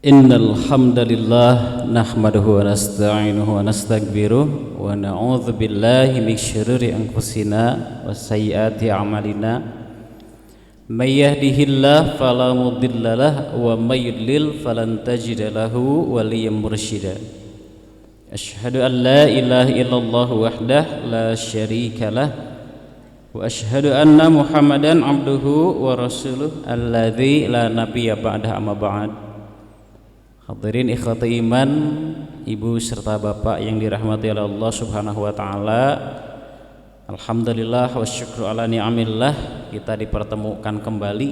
Innal hamdalillah nahmaduhu wa nasta'inuhu wa nastaghfiruh wa na'udzu billahi min syururi anfusina wa sayyiati a'malina may yahdihillahu fala mudhillalah wa may yudlil falan tajida lahu waliyyan mursyida. Asyhadu an la ilaha illallah wahdahu la syarikalah wa asyhadu anna Muhammadan abduhu wa rasuluh alladzi la nabiyya ba'dahu amma ba'd. Hadirin ikhwati iman, ibu serta bapak yang dirahmati oleh Allah Subhanahu wa taala. Alhamdulillah wa syukru ala ni'amillah, kita dipertemukan kembali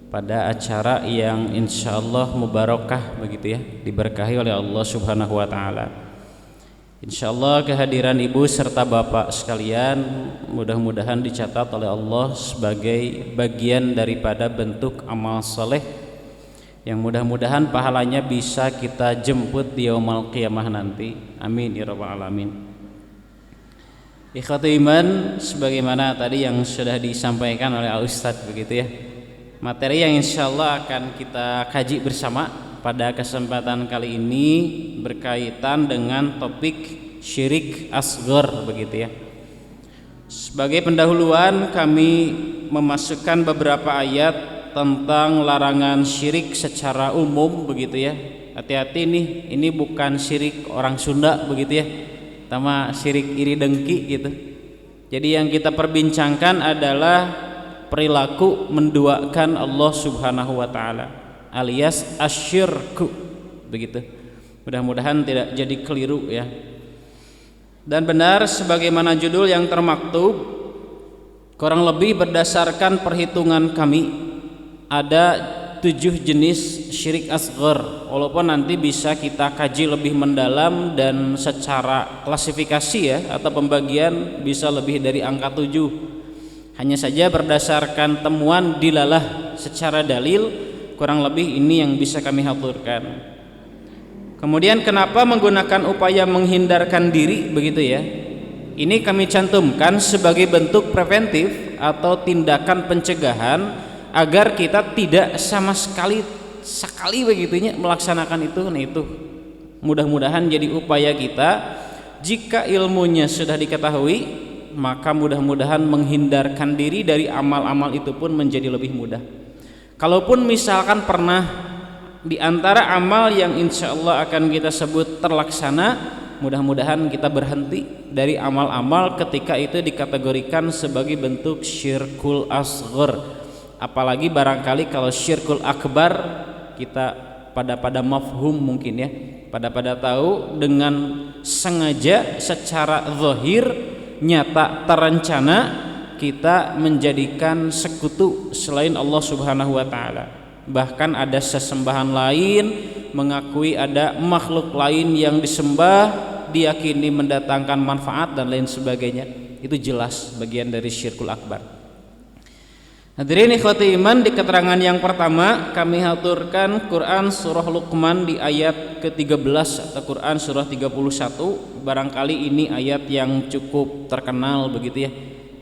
pada acara yang insyaallah mubarakah begitu ya, diberkahi oleh Allah Subhanahu wa taala. Insyaallah kehadiran ibu serta bapak sekalian mudah-mudahan dicatat oleh Allah sebagai bagian daripada bentuk amal saleh yang mudah-mudahan pahalanya bisa kita jemput di yaumul qiyamah nanti. Amin ya rabbal alamin. Ikhwati iman, sebagaimana tadi yang sudah disampaikan oleh Al Ustadz begitu ya, materi yang insyaallah akan kita kaji bersama pada kesempatan kali ini berkaitan dengan topik syirik asghar begitu ya. Sebagai pendahuluan kami memasukkan beberapa ayat tentang larangan syirik secara umum begitu ya. Hati-hati nih, ini bukan syirik orang Sunda begitu ya, sama syirik iri dengki gitu. Jadi yang kita perbincangkan adalah perilaku menduakan Allah Subhanahu wa taala alias asyirku begitu. Mudah-mudahan tidak jadi keliru ya. Dan benar sebagaimana judul yang termaktub, kurang lebih berdasarkan perhitungan kami ada 7 jenis syirik asghar, walaupun nanti bisa kita kaji lebih mendalam dan secara klasifikasi ya atau pembagian bisa lebih dari angka 7. Hanya saja berdasarkan temuan dilalah secara dalil, kurang lebih ini yang bisa kami haturkan. Kemudian kenapa menggunakan upaya menghindarkan diri begitu ya? Ini kami cantumkan sebagai bentuk preventif atau tindakan pencegahan agar kita tidak sama sekali begitunya melaksanakan itu. Nah itu mudah-mudahan jadi upaya kita. Jika ilmunya sudah diketahui, maka mudah-mudahan menghindarkan diri dari amal-amal itu pun menjadi lebih mudah. Kalaupun misalkan pernah di antara amal yang insya Allah akan kita sebut terlaksana, mudah-mudahan kita berhenti dari amal-amal ketika itu dikategorikan sebagai bentuk syirkul asghar. Apalagi barangkali kalau syirkul akbar kita pada mafhum mungkin ya, pada tahu dengan sengaja secara zahir nyata terencana kita menjadikan sekutu selain Allah Subhanahu wa taala. Bahkan ada sesembahan lain, mengakui ada makhluk lain yang disembah, diyakini mendatangkan manfaat dan lain sebagainya. Itu jelas bagian dari syirkul akbar. Hadirin ikhwati iman, di keterangan yang pertama kami haturkan Quran surah Luqman di ayat ke-13 atau Quran surah 31. Barangkali ini ayat yang cukup terkenal begitu ya.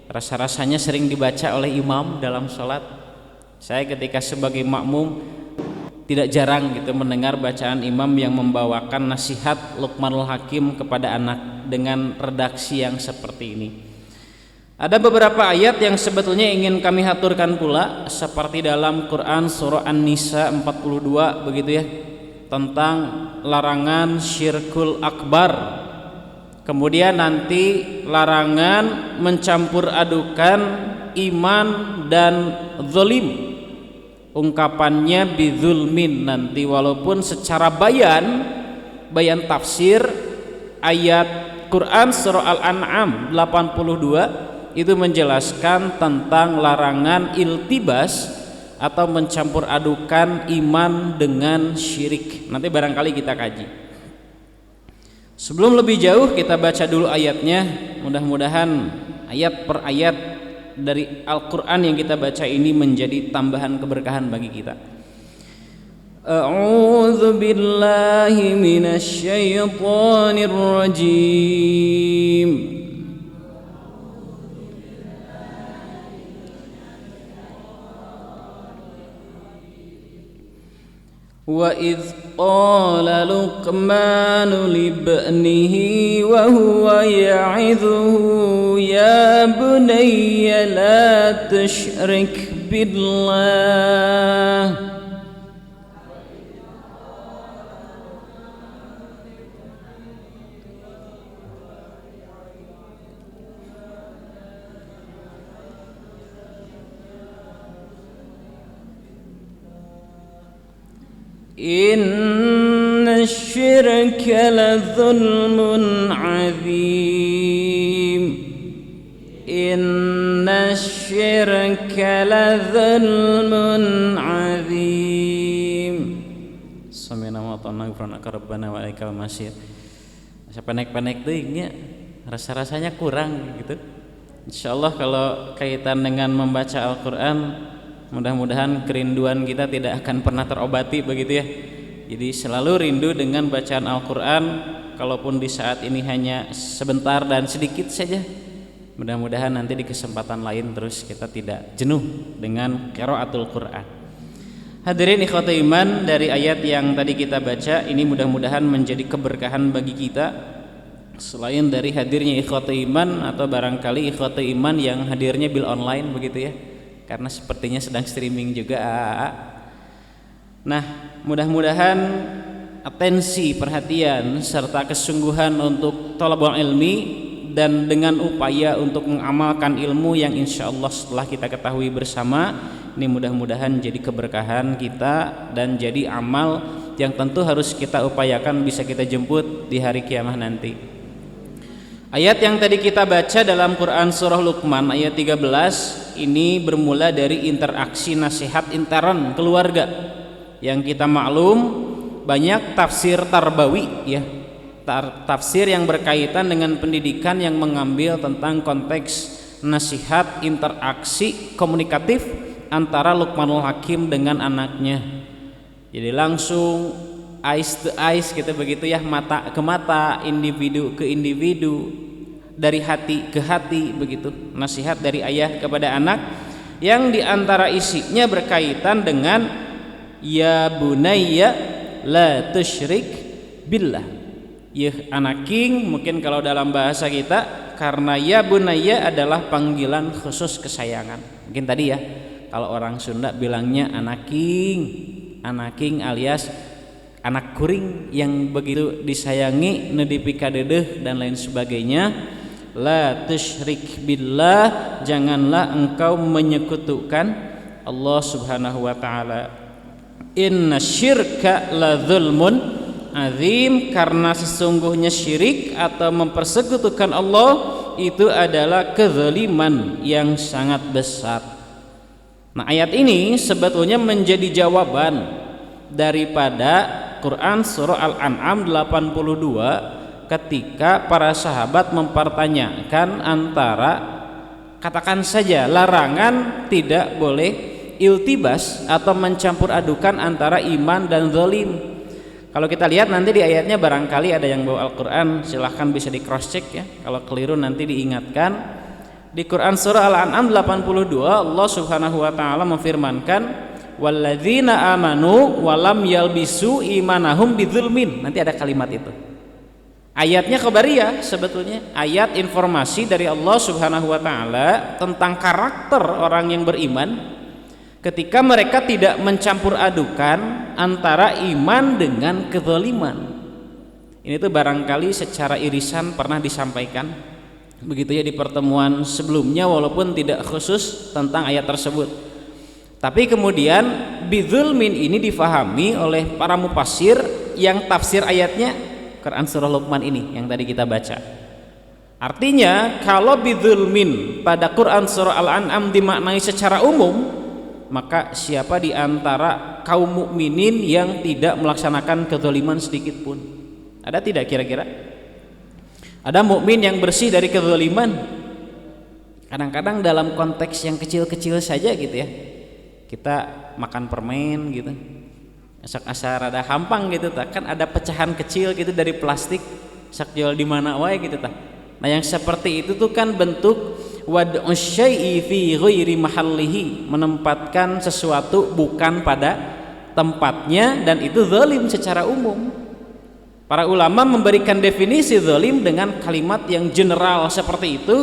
Rasa-rasanya sering dibaca oleh imam dalam sholat. Saya ketika sebagai makmum tidak jarang gitu mendengar bacaan imam yang membawakan nasihat Luqmanul Hakim kepada anak dengan redaksi yang seperti ini. Ada beberapa ayat yang sebetulnya ingin kami haturkan pula, seperti dalam Quran surah An-Nisa 42 begitu ya, tentang larangan syirkul akbar. Kemudian nanti larangan mencampur adukan iman dan zalim. Ungkapannya bidzulmin nanti, walaupun secara bayan tafsir ayat Quran surah Al-An'am 82 itu menjelaskan tentang larangan iltibas atau mencampur adukan iman dengan syirik. Nanti barangkali kita kaji. Sebelum lebih jauh kita baca dulu ayatnya. Mudah-mudahan ayat per ayat dari Al-Quran yang kita baca ini menjadi tambahan keberkahan bagi kita. A'udzu billahi minasy syaithanir rajim. وإذ قال لقمان لابنه وهو يعظه يا بني لا تشرك بالله Inna syirka la zulmun azim. Inna syirka la zulmun azim. Samina wa ta'ala ghufranaka rabbana wa ilaikal masir. Asa pendek-pendek teuing nya, rasa-rasanya kurang gitu. Insyaallah kalau kaitan dengan membaca Al-Qur'an, mudah-mudahan kerinduan kita tidak akan pernah terobati begitu ya. Jadi selalu rindu dengan bacaan Al-Quran, kalaupun di saat ini hanya sebentar dan sedikit saja. Mudah-mudahan nanti di kesempatan lain terus kita tidak jenuh dengan qiraatul Quran. Hadirin ikhwati iman, dari ayat yang tadi kita baca ini mudah-mudahan menjadi keberkahan bagi kita. Selain dari hadirnya ikhwati iman atau barangkali ikhwati iman yang hadirnya bil online begitu ya, karena sepertinya sedang streaming juga. Nah, mudah-mudahan atensi, perhatian serta kesungguhan untuk thalabul ilmi dan dengan upaya untuk mengamalkan ilmu yang insya Allah setelah kita ketahui bersama ini mudah-mudahan jadi keberkahan kita dan jadi amal yang tentu harus kita upayakan bisa kita jemput di hari kiamat nanti. Ayat yang tadi kita baca dalam Quran surah Luqman ayat 13 ini bermula dari interaksi nasihat intern keluarga yang kita maklum banyak tafsir tarbawi ya, tafsir yang berkaitan dengan pendidikan yang mengambil tentang konteks nasihat interaksi komunikatif antara Luqmanul Hakim dengan anaknya. Jadi langsung eyes to eyes gitu begitu ya, mata ke mata, individu ke individu, dari hati ke hati begitu. Nasihat dari ayah kepada anak yang diantara isinya berkaitan dengan ya bunayya la tusyrik billah. Ya anak king, mungkin kalau dalam bahasa kita karena ya bunayya adalah panggilan khusus kesayangan. Mungkin tadi ya kalau orang Sunda bilangnya anak king alias anak kuring yang begitu disayangi, nepi ka deudeuh dan lain sebagainya. La tusyrik billah, janganlah engkau menyekutukan Allah Subhanahu wa taala. Inna syirka la zulmun azim, karena sesungguhnya syirik atau mempersekutukan Allah itu adalah kezaliman yang sangat besar. Nah, ayat ini sebetulnya menjadi jawaban daripada Quran surah Al-An'am 82 ketika para sahabat mempertanyakan antara, katakan saja larangan tidak boleh iltibas atau mencampur adukan antara iman dan zalim. Kalau kita lihat nanti di ayatnya, barangkali ada yang bawa Al-Quran silahkan bisa di cross check ya, kalau keliru nanti diingatkan. Di Quran surah Al-An'am 82 Allah Subhanahu wa taala memfirmankan walladzina amanu walam yalbisu imanahum bidzulmin. Nanti ada kalimat itu. Ayatnya khabariyah, sebetulnya ayat informasi dari Allah Subhanahu wa taala tentang karakter orang yang beriman ketika mereka tidak mencampur adukan antara iman dengan kezaliman. Ini tuh barangkali secara irisan pernah disampaikan begitu ya di pertemuan sebelumnya, walaupun tidak khusus tentang ayat tersebut. Tapi kemudian bidzulmin ini difahami oleh para mufassir yang tafsir ayatnya Quran surah Luqman ini yang tadi kita baca. Artinya kalau bidzulmin pada Quran surah Al-An'am dimaknai secara umum, maka siapa di antara kaum mukminin yang tidak melaksanakan kezaliman sedikit pun? Ada tidak kira-kira? Ada mukmin yang bersih dari kezaliman? Kadang-kadang dalam konteks yang kecil-kecil saja gitu ya. Kita makan permen gitu, asar ada hampang gitu tak, kan ada pecahan kecil gitu dari plastik, sak jual di mana wae gitu tak. Nah yang seperti itu tuh kan bentuk wad'u syai'i fi ghairi mahallihi, menempatkan sesuatu bukan pada tempatnya, dan itu zalim secara umum. Para ulama memberikan definisi zalim dengan kalimat yang general seperti itu,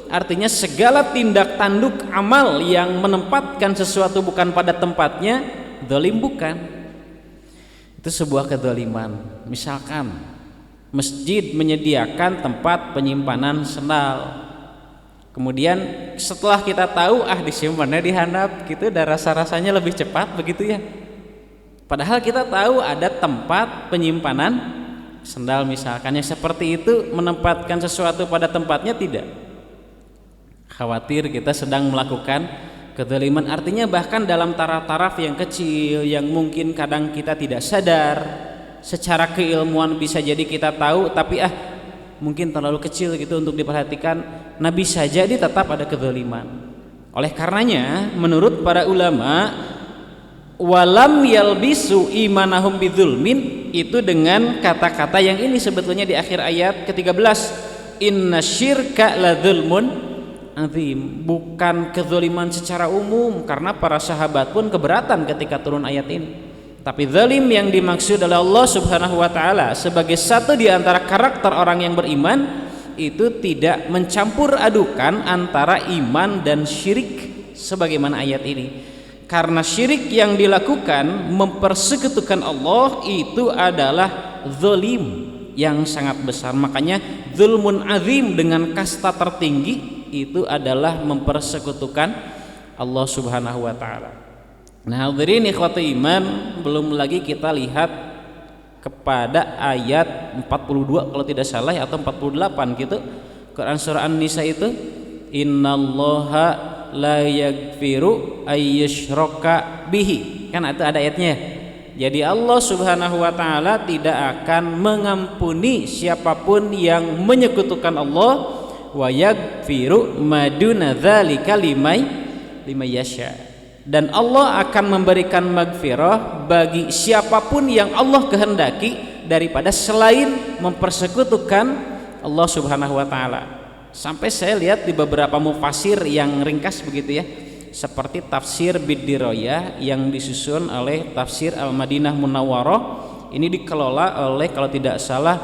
artinya segala tindak tanduk amal yang menempatkan sesuatu bukan pada tempatnya, zalim bukan. Itu sebuah kezaliman. Misalkan masjid menyediakan tempat penyimpanan sendal, kemudian setelah kita tahu disimpannya di handap gitu, dan rasa-rasanya lebih cepat begitu ya, padahal kita tahu ada tempat penyimpanan sendal misalkan. Yang seperti itu menempatkan sesuatu pada tempatnya tidak, khawatir kita sedang melakukan kezaliman. Artinya bahkan dalam taraf-taraf yang kecil yang mungkin kadang kita tidak sadar, secara keilmuan bisa jadi kita tahu tapi mungkin terlalu kecil gitu untuk diperhatikan, nah bisa jadi tetap ada kezaliman. Oleh karenanya menurut para ulama, walam yalbisu imanahum bidzulmin, itu dengan kata-kata yang ini sebetulnya di akhir ayat ke-13, inna syirka ladzulmun azim, bukan kezaliman secara umum, karena para sahabat pun keberatan ketika turun ayat ini. Tapi zalim yang dimaksud oleh Allah Subhanahu wa taala sebagai satu di antara karakter orang yang beriman, itu tidak mencampur adukan antara iman dan syirik sebagaimana ayat ini. Karena syirik yang dilakukan mempersekutukan Allah itu adalah zalim yang sangat besar. Makanya zulmun azim dengan kasta tertinggi itu adalah mempersekutukan Allah Subhanahu wa taala. Nah, hadirin ikhwati iman, belum lagi kita lihat kepada ayat 42 kalau tidak salah atau 48 gitu. Quran surah An-Nisa itu, innallaha la yaghfiru ayyushraka bihi. Kan itu ada ayatnya. Jadi Allah Subhanahu wa taala tidak akan mengampuni siapapun yang menyekutukan Allah, wa yaghfiru maduna dzalika liman yasha. Dan Allah akan memberikan maghfirah bagi siapapun yang Allah kehendaki daripada selain mempersekutukan Allah Subhanahu wa taala. Sampai saya lihat di beberapa mufasir yang ringkas begitu ya, seperti tafsir Bid-Dirayah yang disusun oleh tafsir Al-Madinah Munawwarah. Ini dikelola oleh kalau tidak salah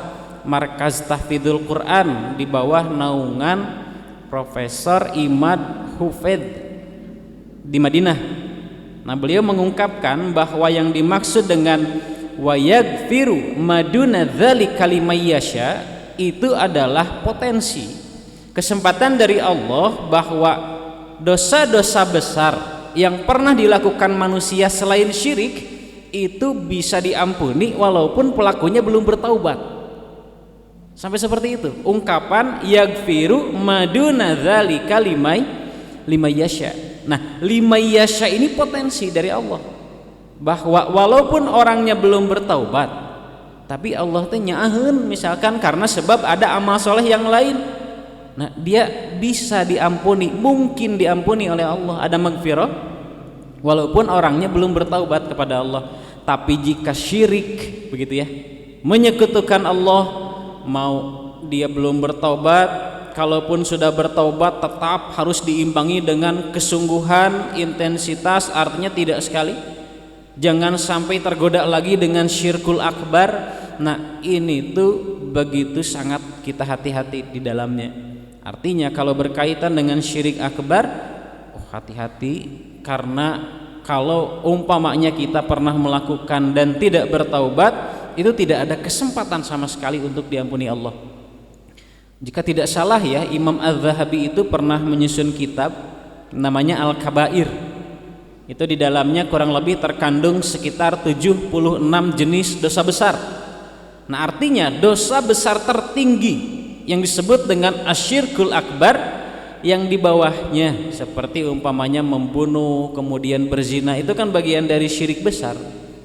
Markaz Tahfidzul Quran di bawah naungan Profesor Imad Hufid di Madinah. Nah, beliau mengungkapkan bahwa yang dimaksud dengan wa yaghfiru maduna dzalika liman yasha itu adalah potensi kesempatan dari Allah bahwa dosa-dosa besar yang pernah dilakukan manusia selain syirik itu bisa diampuni walaupun pelakunya belum bertaubat. Sampai seperti itu ungkapan yaghfiru maduna dzalika liman yasha. Nah, liman yasha ini potensi dari Allah bahwa walaupun orangnya belum bertaubat, tapi Allah teh nyaaheun misalkan karena sebab ada amal soleh yang lain. Nah, dia bisa diampuni, mungkin diampuni oleh Allah, ada maghfirah walaupun orangnya belum bertaubat kepada Allah. Tapi jika syirik begitu ya, menyekutukan Allah, mau dia belum bertaubat, kalaupun sudah bertaubat tetap harus diimbangi dengan kesungguhan, intensitas, artinya tidak sekali. Jangan sampai tergoda lagi dengan syirkul akbar. Nah, ini tuh begitu sangat kita hati-hati di dalamnya. Artinya kalau berkaitan dengan syirik akbar, hati-hati, karena kalau umpamanya kita pernah melakukan dan tidak bertaubat, itu tidak ada kesempatan sama sekali untuk diampuni Allah. Jika tidak salah ya, Imam Az-Zahabi itu pernah menyusun kitab namanya Al-Kabair. Itu di dalamnya kurang lebih terkandung sekitar 76 jenis dosa besar. Nah, artinya dosa besar tertinggi yang disebut dengan asyirkul akbar, yang di bawahnya seperti umpamanya membunuh, kemudian berzina, itu kan bagian dari syirik besar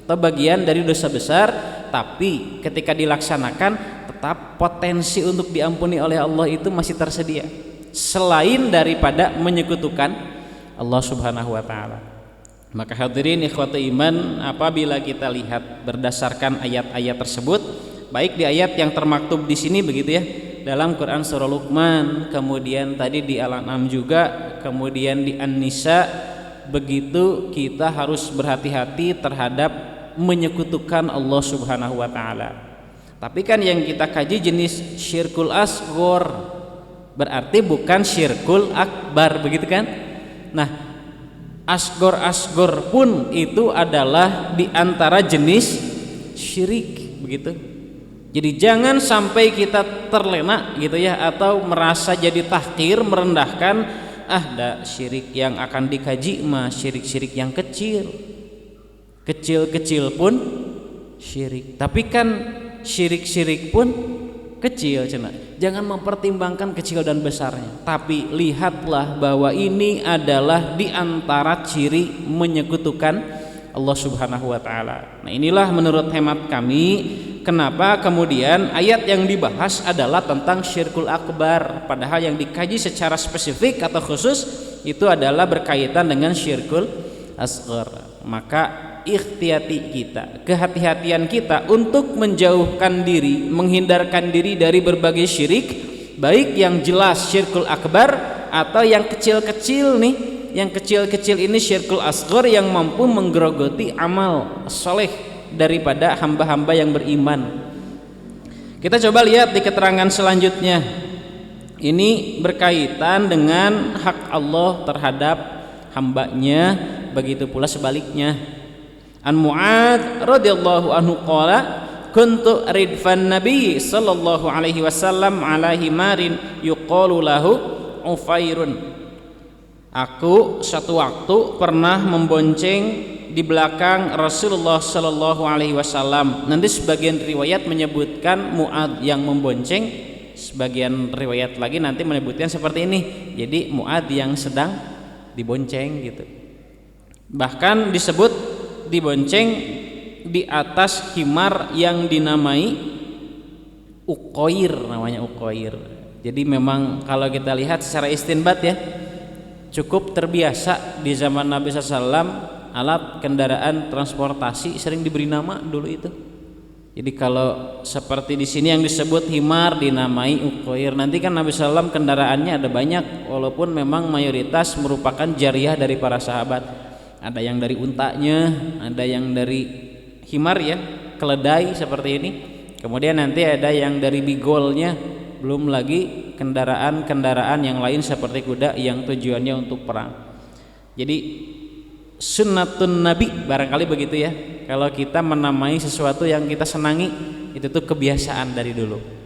atau bagian dari dosa besar, tapi ketika dilaksanakan tetap potensi untuk diampuni oleh Allah itu masih tersedia selain daripada menyekutukan Allah Subhanahu wa taala. Maka hadirin ikhwati iman, apabila kita lihat berdasarkan ayat-ayat tersebut, baik di ayat yang termaktub di sini begitu ya dalam Quran surah Luqman, kemudian tadi di Al-An'am juga, kemudian di An-Nisa, begitu kita harus berhati-hati terhadap menyekutukan Allah Subhanahu wa taala. Tapi kan yang kita kaji jenis syirkul asghar, berarti bukan syirkul akbar, begitu kan? Nah, asghar pun itu adalah di antara jenis syirik, begitu. Jadi jangan sampai kita terlena gitu ya, atau merasa jadi tahqir, merendahkan, syirik yang akan dikaji mah syirik-syirik yang kecil. Kecil-kecil pun syirik. Tapi kan syirik-syirik pun kecil, cina. Jangan mempertimbangkan kecil dan besarnya, tapi lihatlah bahwa ini adalah di antara ciri menyekutukan Allah Subhanahu wa taala. Nah, inilah menurut hemat kami kenapa kemudian ayat yang dibahas adalah tentang syirkul akbar, padahal yang dikaji secara spesifik atau khusus itu adalah berkaitan dengan syirkul asghar. Maka ikhtiyati kita, kehati-hatian kita untuk menjauhkan diri, menghindarkan diri dari berbagai syirik, baik yang jelas syirkul akbar atau yang kecil-kecil nih. Yang kecil-kecil ini syirkul asghar yang mampu menggerogoti amal soleh daripada hamba-hamba yang beriman. Kita coba lihat di keterangan selanjutnya. Ini berkaitan dengan hak Allah terhadap hambanya, begitu pula sebaliknya. An Mu'adz radhiyallahu anhu qala kuntu ridfan nabi sallallahu alaihi wasallam ala himarin yuqalu lahu Ufairun. Aku suatu waktu pernah membonceng di belakang Rasulullah sallallahu alaihi wasallam. Nanti sebagian riwayat menyebutkan Mu'adz yang membonceng, sebagian riwayat lagi nanti menyebutkan seperti ini. Jadi Mu'adz yang sedang dibonceng gitu. Bahkan disebut dibonceng di atas himar yang dinamai Uqair, namanya Uqair. Jadi memang kalau kita lihat secara istinbat ya, cukup terbiasa di zaman Nabi SAW alat kendaraan transportasi sering diberi nama dulu itu. Jadi kalau seperti di sini yang disebut himar dinamai Uqair, nanti kan Nabi SAW kendaraannya ada banyak, walaupun memang mayoritas merupakan jariah dari para sahabat. Ada yang dari untanya, ada yang dari himar ya, keledai seperti ini. Kemudian nanti ada yang dari bigolnya, belum lagi kendaraan-kendaraan yang lain seperti kuda yang tujuannya untuk perang. Jadi sunnatun nabi barangkali begitu ya, kalau kita menamai sesuatu yang kita senangi, itu tuh kebiasaan dari dulu.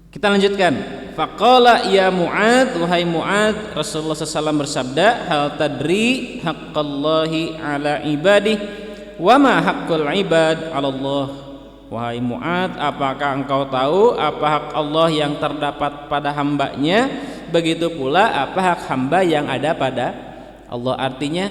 Kita lanjutkan. Faqala ya Mu'adz, wahai Mu'adz, Rasulullah SAW bersabda, hal tadri haqqallahi ala ibadih wa ma haqqul ibad ala Allah. Wahai Mu'adz, apakah engkau tahu apa hak Allah yang terdapat pada hambanya, begitu pula apa hak hamba yang ada pada Allah. Artinya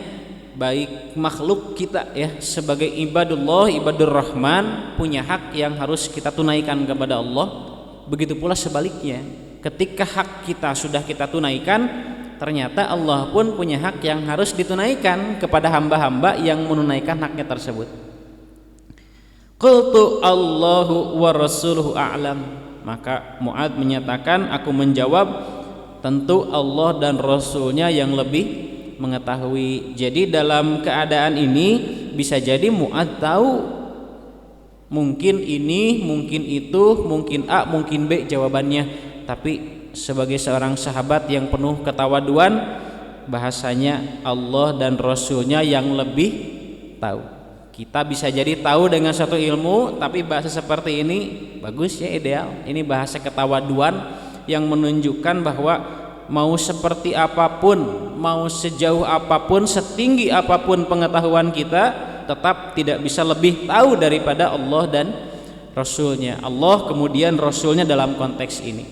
baik makhluk kita ya sebagai ibadullah, ibadur rahman, punya hak yang harus kita tunaikan kepada Allah. Begitu pula sebaliknya, ketika hak kita sudah kita tunaikan, ternyata Allah pun punya hak yang harus ditunaikan kepada hamba-hamba yang menunaikan haknya tersebut. Qultu Allahu wa rasuluhu a'lam. Maka Mu'adz menyatakan, aku menjawab, tentu Allah dan Rasulnya yang lebih mengetahui. Jadi dalam keadaan ini bisa jadi Mu'adz tahu mungkin ini, mungkin itu, mungkin A, mungkin B jawabannya, tapi sebagai seorang sahabat yang penuh ketawaduan, bahasanya Allah dan Rasulnya yang lebih tahu. Kita bisa jadi tahu dengan satu ilmu, tapi bahasa seperti ini bagus ya, ideal. Ini bahasa ketawaduan yang menunjukkan bahwa mau seperti apapun, mau sejauh apapun, setinggi apapun pengetahuan kita, tetap tidak bisa lebih tahu daripada Allah dan Rasulnya. Allah kemudian Rasulnya dalam konteks ini.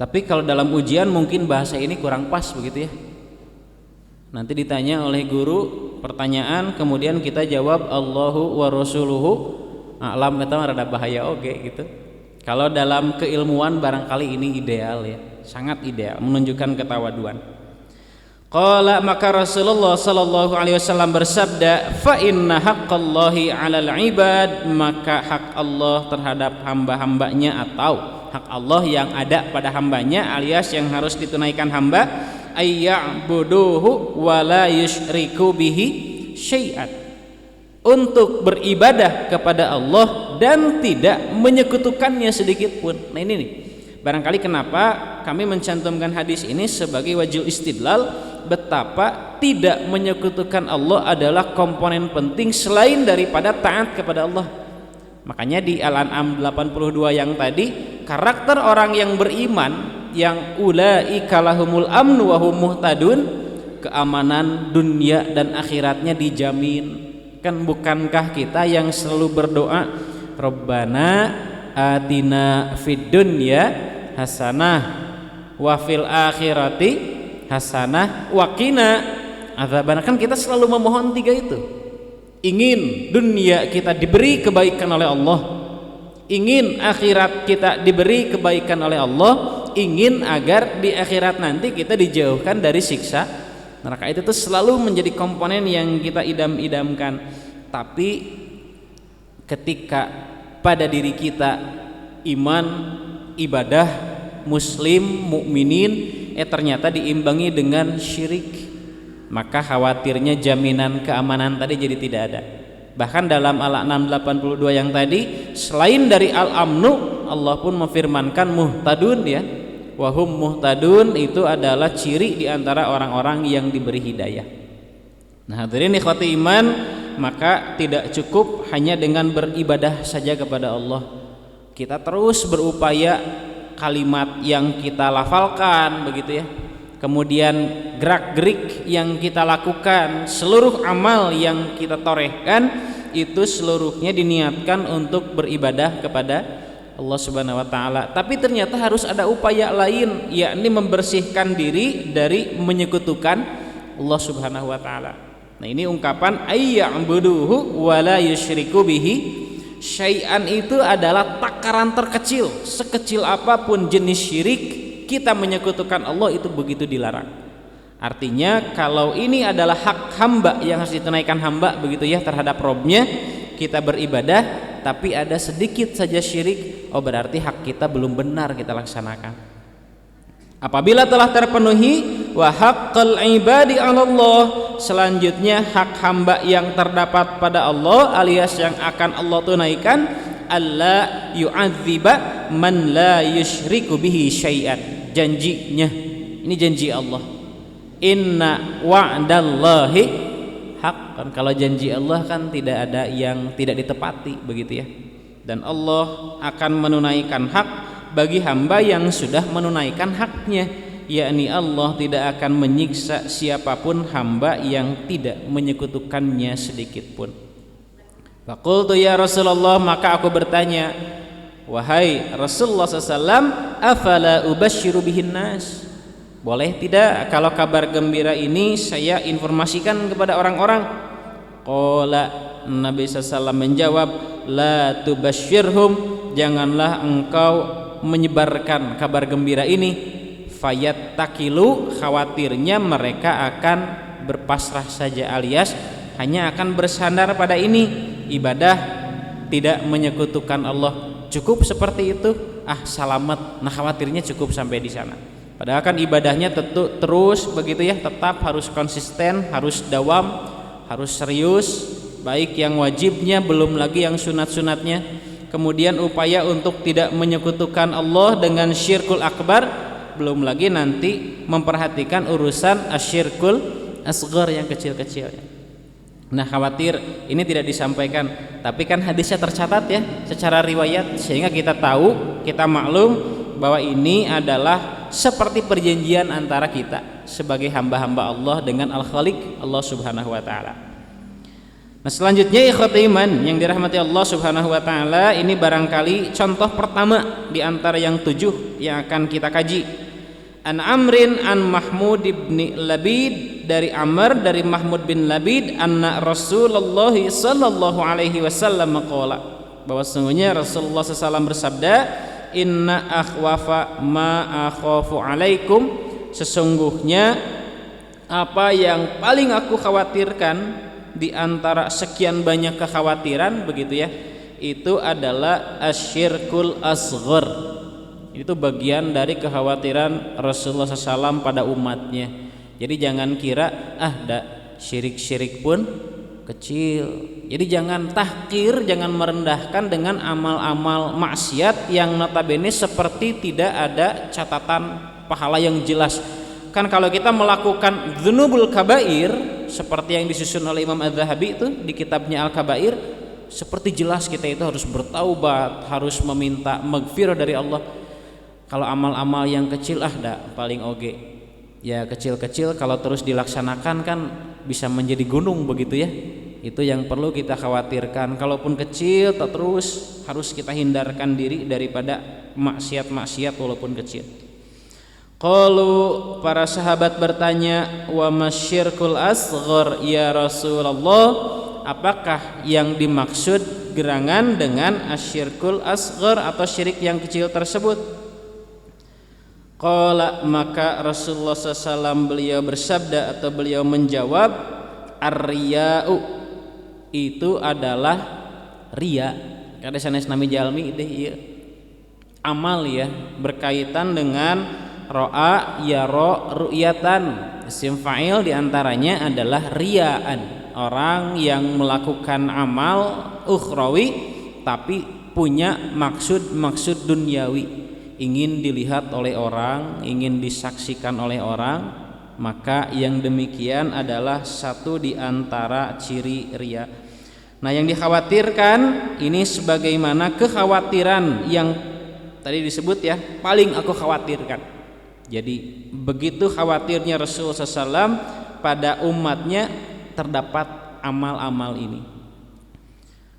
Tapi kalau dalam ujian mungkin bahasa ini kurang pas begitu ya. Nanti ditanya oleh guru pertanyaan, kemudian kita jawab Allahu wa rasuluhu a'lam, itu rada bahaya oke gitu. Kalau dalam keilmuan barangkali ini ideal ya, sangat ideal, menunjukkan ketawaduan. Qala, maka Rasulullah sallallahu alaihi wasallam bersabda, fa inna haqqallahi 'alal 'ibad, maka hak Allah terhadap hamba-hambanya atau hak Allah yang ada pada hambanya alias yang harus ditunaikan hamba, ayya'buduhu wa la yusyriku bihi syai'an, untuk beribadah kepada Allah dan tidak menyekutukannya sedikit pun. Nah ini nih, barangkali kenapa kami mencantumkan hadis ini sebagai wajil istidlal betapa tidak menyekutukan Allah adalah komponen penting selain daripada taat kepada Allah. Makanya di Al-An'am 82 yang tadi, karakter orang yang beriman yang ulaika lahumul amnu wa hum muhtadun, keamanan dunia dan akhiratnya dijamin. Kan bukankah kita yang selalu berdoa Rabbana atina fid dunya hasanah wa fil akhirati hasanah wa qina adzabannar. Kan kita selalu memohon tiga itu. Ingin dunia kita diberi kebaikan oleh Allah, ingin akhirat kita diberi kebaikan oleh Allah, ingin agar di akhirat nanti kita dijauhkan dari siksa neraka. Itu tuh selalu menjadi komponen yang kita idam-idamkan. Tapi ketika pada diri kita iman, ibadah, muslim, mukminin ternyata diimbangi dengan syirik, maka khawatirnya jaminan keamanan tadi jadi tidak ada. Bahkan dalam Al-An'am 82 yang tadi, selain dari al-amnu, Allah pun memfirmankan muhtadun ya. Wahum muhtadun itu adalah ciri diantara orang-orang yang diberi hidayah. Nah hadirin ikhwati iman, maka tidak cukup hanya dengan beribadah saja kepada Allah. Kita terus berupaya kalimat yang kita lafalkan begitu ya, kemudian gerak-gerik yang kita lakukan, seluruh amal yang kita torehkan itu seluruhnya diniatkan untuk beribadah kepada Allah Subhanahu wa taala. Tapi ternyata harus ada upaya lain, yakni membersihkan diri dari menyekutukan Allah Subhanahu wa taala. Nah, ini ungkapan ayya'buduhu wa la yusyriku bihi syai'an itu adalah takaran terkecil. Sekecil apapun jenis syirik, kita menyekutukan Allah itu begitu dilarang. Artinya kalau ini adalah hak hamba yang harus ditunaikan hamba begitu ya terhadap Robnya, kita beribadah tapi ada sedikit saja syirik, oh berarti hak kita belum benar kita laksanakan. Apabila telah terpenuhi wa haqqal ibadi 'ala Allah, selanjutnya hak hamba yang terdapat pada Allah alias yang akan Allah tunaikan, alla yu'adziba man la yusyriku bihi syai'an. Janjinya, ini janji Allah. Inna wa'dallahi hak. Kan kalau janji Allah kan tidak ada yang tidak ditepati begitu ya. Dan Allah akan menunaikan hak bagi hamba yang sudah menunaikan haknya, yakni Allah tidak akan menyiksa siapapun hamba yang tidak menyekutukannya sedikit pun. Faqultu ya Rasulullah, maka aku bertanya, wahai Rasulullah SAW, afala ubasyiru bihin nas, boleh tidak kalau kabar gembira ini saya informasikan kepada orang-orang? Qala, Nabi SAW menjawab, la tubasyirhum, janganlah engkau menyebarkan kabar gembira ini, fayattakilu, khawatirnya mereka akan berpasrah saja alias hanya akan bersandar pada ini, ibadah tidak menyekutukan Allah, cukup seperti itu, salamat. Nah khawatirnya cukup sampai di sana. Padahal kan ibadahnya terus begitu ya, tetap harus konsisten, harus dawam, harus serius, baik yang wajibnya belum lagi yang sunat-sunatnya. Kemudian upaya untuk tidak menyekutukan Allah dengan syirkul akbar, belum lagi nanti memperhatikan urusan asyirkul asghar yang kecil-kecilnya. Nah khawatir ini tidak disampaikan, tapi kan hadisnya tercatat ya secara riwayat, sehingga kita tahu, kita maklum bahwa ini adalah seperti perjanjian antara kita sebagai hamba-hamba Allah dengan Al-Khaliq Allah Subhanahu wa taala. Nah selanjutnya ikhwati iman yang dirahmati Allah Subhanahu wa taala, ini barangkali contoh pertama di antara yang 7 yang akan kita kaji. An Amrin an Mahmud bin Labid, dari Amr dari Mahmud bin Labid, anna Rasulullah sallallahu alaihi wasallam qala, bahwa sesungguhnya Rasulullah SAW bersabda, inna akhwafa ma akhafu alaikum, sesungguhnya apa yang paling aku khawatirkan di antara sekian banyak kekhawatiran begitu ya, itu adalah asyirkul asghar. Itu bagian dari kekhawatiran Rasulullah SAW pada umatnya. Jadi jangan kira syirik-syirik pun kecil. Jadi jangan tahqir, jangan merendahkan dengan amal-amal maksiat yang notabene seperti tidak ada catatan pahala yang jelas. Kan kalau kita melakukan dzunubul kabair seperti yang disusun oleh Imam Az-Zahabi itu di kitabnya Al-Kabair, seperti jelas kita itu harus bertaubat, harus meminta maghfirah dari Allah. Kalau amal-amal yang kecil paling oge. Ya kecil-kecil kalau terus dilaksanakan kan bisa menjadi gunung begitu ya. Itu yang perlu kita khawatirkan. Kalaupun kecil terus harus kita hindarkan diri daripada maksiat-maksiat walaupun kecil. Qalu, para sahabat bertanya, wa masyirkul asghar ya Rasulullah, apakah yang dimaksud gerangan dengan asyirkul asghar atau syirik yang kecil tersebut? Qala, maka Rasulullah SAW beliau bersabda atau beliau menjawab, ar-riya'u, itu adalah riya. Kada sanes nami jalmi teh ieu amal ya, berkaitan dengan ro'a yara ru'yatan. Isim fa'il diantaranya adalah riyaan, orang yang melakukan amal ukhrawi tapi punya maksud duniawi, ingin dilihat oleh orang, ingin disaksikan oleh orang, maka yang demikian adalah satu di antara ciri riya. Nah, yang dikhawatirkan ini sebagaimana kekhawatiran yang tadi disebut ya, paling aku khawatirkan. Jadi begitu khawatirnya Rasulullah SAW pada umatnya terdapat amal-amal ini.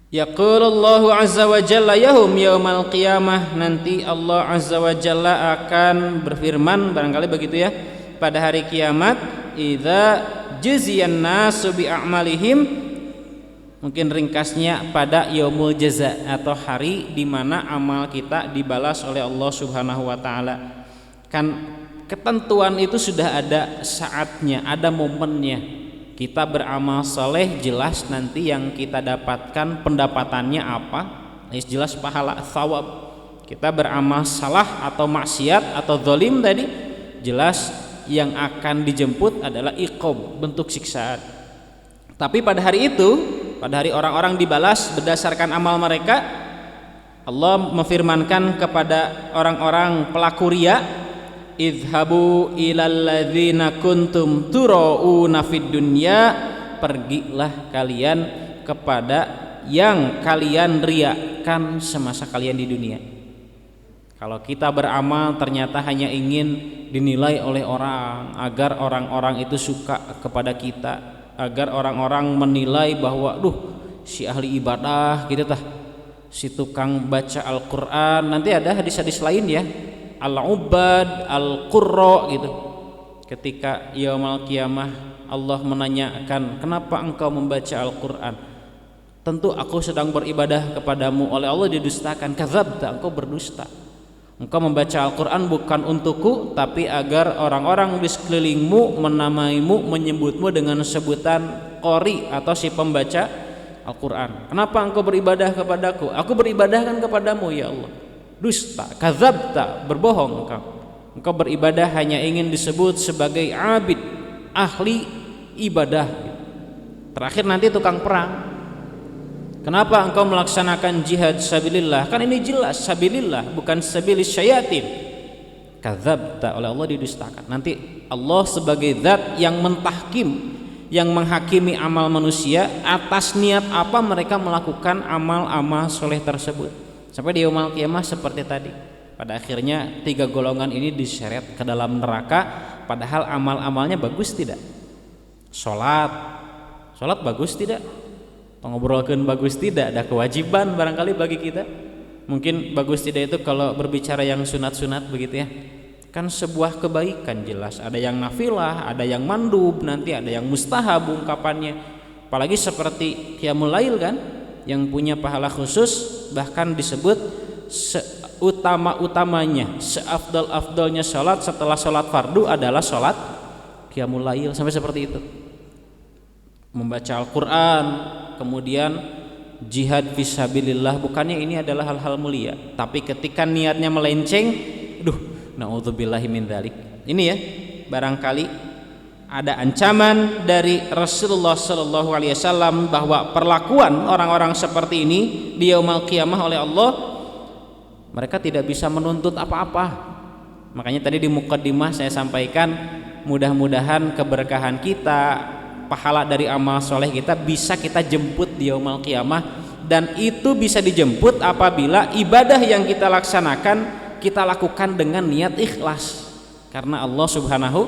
Yaqulullahu azza wa jalla yahum yaumal qiyamah, nanti Allah azza wa jalla akan berfirman, barangkali begitu ya, pada hari kiamat, idza juziyan nasu bi a'malihim, mungkin ringkasnya pada yaumul jaza atau hari di mana amal kita dibalas oleh Allah Subhanahu wa taala. Kan ketentuan itu sudah ada saatnya, ada momennya. Kita beramal soleh jelas nanti yang kita dapatkan pendapatannya apa, jelas pahala thawab. Kita beramal salah atau maksiat atau zalim tadi, jelas yang akan dijemput adalah iqab, bentuk siksaan. Tapi pada hari itu, pada hari orang-orang dibalas berdasarkan amal mereka, Allah memfirmankan kepada orang-orang pelaku riya, idhabu ilal ladzina kuntum turauna fid dunya, pergilah kalian kepada yang kalian riakan semasa kalian di dunia. Kalau kita beramal ternyata hanya ingin dinilai oleh orang, agar orang-orang itu suka kepada kita, agar orang-orang menilai bahwa si ahli ibadah gitu tah, si tukang baca Al-Qur'an. Nanti ada hadis-hadis lain ya, al-ubad, al-qurra gitu. Ketika yaumul qiyamah Allah menanyakan, kenapa engkau membaca Al-Qur'an? Tentu aku sedang beribadah kepadamu. Oleh Allah didustakan, kadzabta, engkau berdusta. Engkau membaca Al-Quran bukan untukku, tapi agar orang-orang di sekelilingmu menamaimu, menyebutmu dengan sebutan qori atau si pembaca Al-Quran. Kenapa engkau beribadah kepadaku? Aku beribadah kan kepadamu ya Allah. Dusta, kadzabta, berbohong engkau. Engkau beribadah hanya ingin disebut sebagai abid, ahli ibadah. Terakhir nanti tukang perang. Kenapa engkau melaksanakan jihad sabilillah? Kan ini jelas sabilillah, bukan sabilis syayatin. Kadzabta, oleh Allah didustakan. Nanti Allah sebagai zat yang mentahkim, yang menghakimi amal manusia atas niat apa mereka melakukan amal-amal soleh tersebut. Sampai di yaumul qiyamah seperti tadi. Pada akhirnya 3 golongan ini diseret ke dalam neraka, padahal amal-amalnya bagus tidak? Salat bagus tidak? Ngobrolkan bagus tidak, ada kewajiban barangkali bagi kita. Mungkin bagus tidak itu kalau berbicara yang sunat-sunat begitu ya, kan sebuah kebaikan jelas. Ada yang nafilah, ada yang mandub, nanti ada yang mustahab ungkapannya. Apalagi seperti qiyamul lail kan, yang punya pahala khusus, bahkan disebut seutama-utamanya, seafdal-afdalnya sholat setelah sholat fardu adalah sholat qiyamul lail, sampai seperti itu. Membaca Al-Quran, kemudian jihad fisabilillah, bukannya ini adalah hal-hal mulia, tapi ketika niatnya melenceng, naudzubillahi min dzalik. Ini ya barangkali ada ancaman dari Rasulullah Shallallahu Alaihi Wasallam bahwa perlakuan orang-orang seperti ini di yaumul qiyamah oleh Allah, mereka tidak bisa menuntut apa-apa. Makanya tadi di muqaddimah saya sampaikan, mudah-mudahan keberkahan kita, pahala dari amal soleh kita bisa kita jemput di yaumul qiyamah, dan itu bisa dijemput apabila ibadah yang kita laksanakan kita lakukan dengan niat ikhlas karena Allah Subhanahu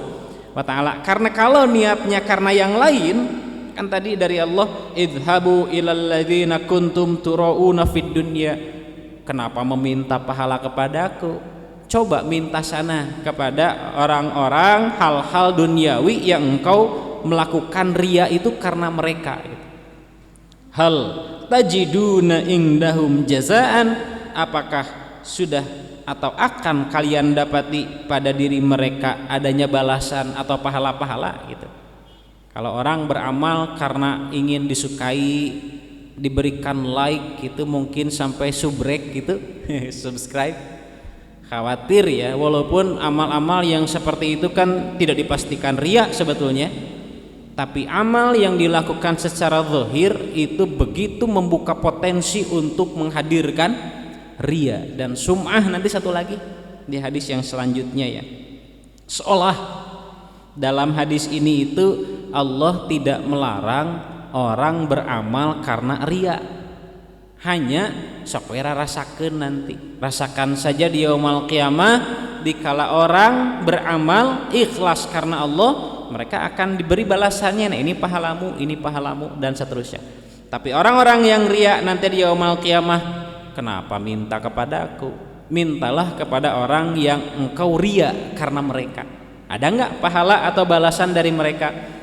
wa ta'ala. Karena kalau niatnya karena yang lain, kan tadi dari Allah, idhabu ilal ladzina kuntum turauna fid dunya, kenapa meminta pahala kepadaku? Coba minta sana kepada orang-orang hal-hal duniawi yang engkau melakukan ria itu karena mereka. Hal tajiduna indahum jazaan, apakah sudah atau akan kalian dapati pada diri mereka adanya balasan atau pahala-pahala gitu. Kalau orang beramal karena ingin disukai, diberikan like gitu, mungkin sampai subrek gitu subscribe, khawatir ya, walaupun amal-amal yang seperti itu kan tidak dipastikan riya sebetulnya, tapi amal yang dilakukan secara zahir itu begitu membuka potensi untuk menghadirkan riya dan sum'ah. Nanti satu lagi di hadis yang selanjutnya ya, seolah dalam hadis ini itu Allah tidak melarang orang beramal karena riya, hanya sok we rasakeun, nanti rasakan saja di yaumul qiyamah dikala orang beramal ikhlas karena Allah, mereka akan diberi balasannya, nah ini pahalamu dan seterusnya. Tapi orang-orang yang riya nanti di yaumul qiyamah, kenapa minta kepadaku? Mintalah kepada orang yang engkau riya karena mereka. Ada enggak pahala atau balasan dari mereka?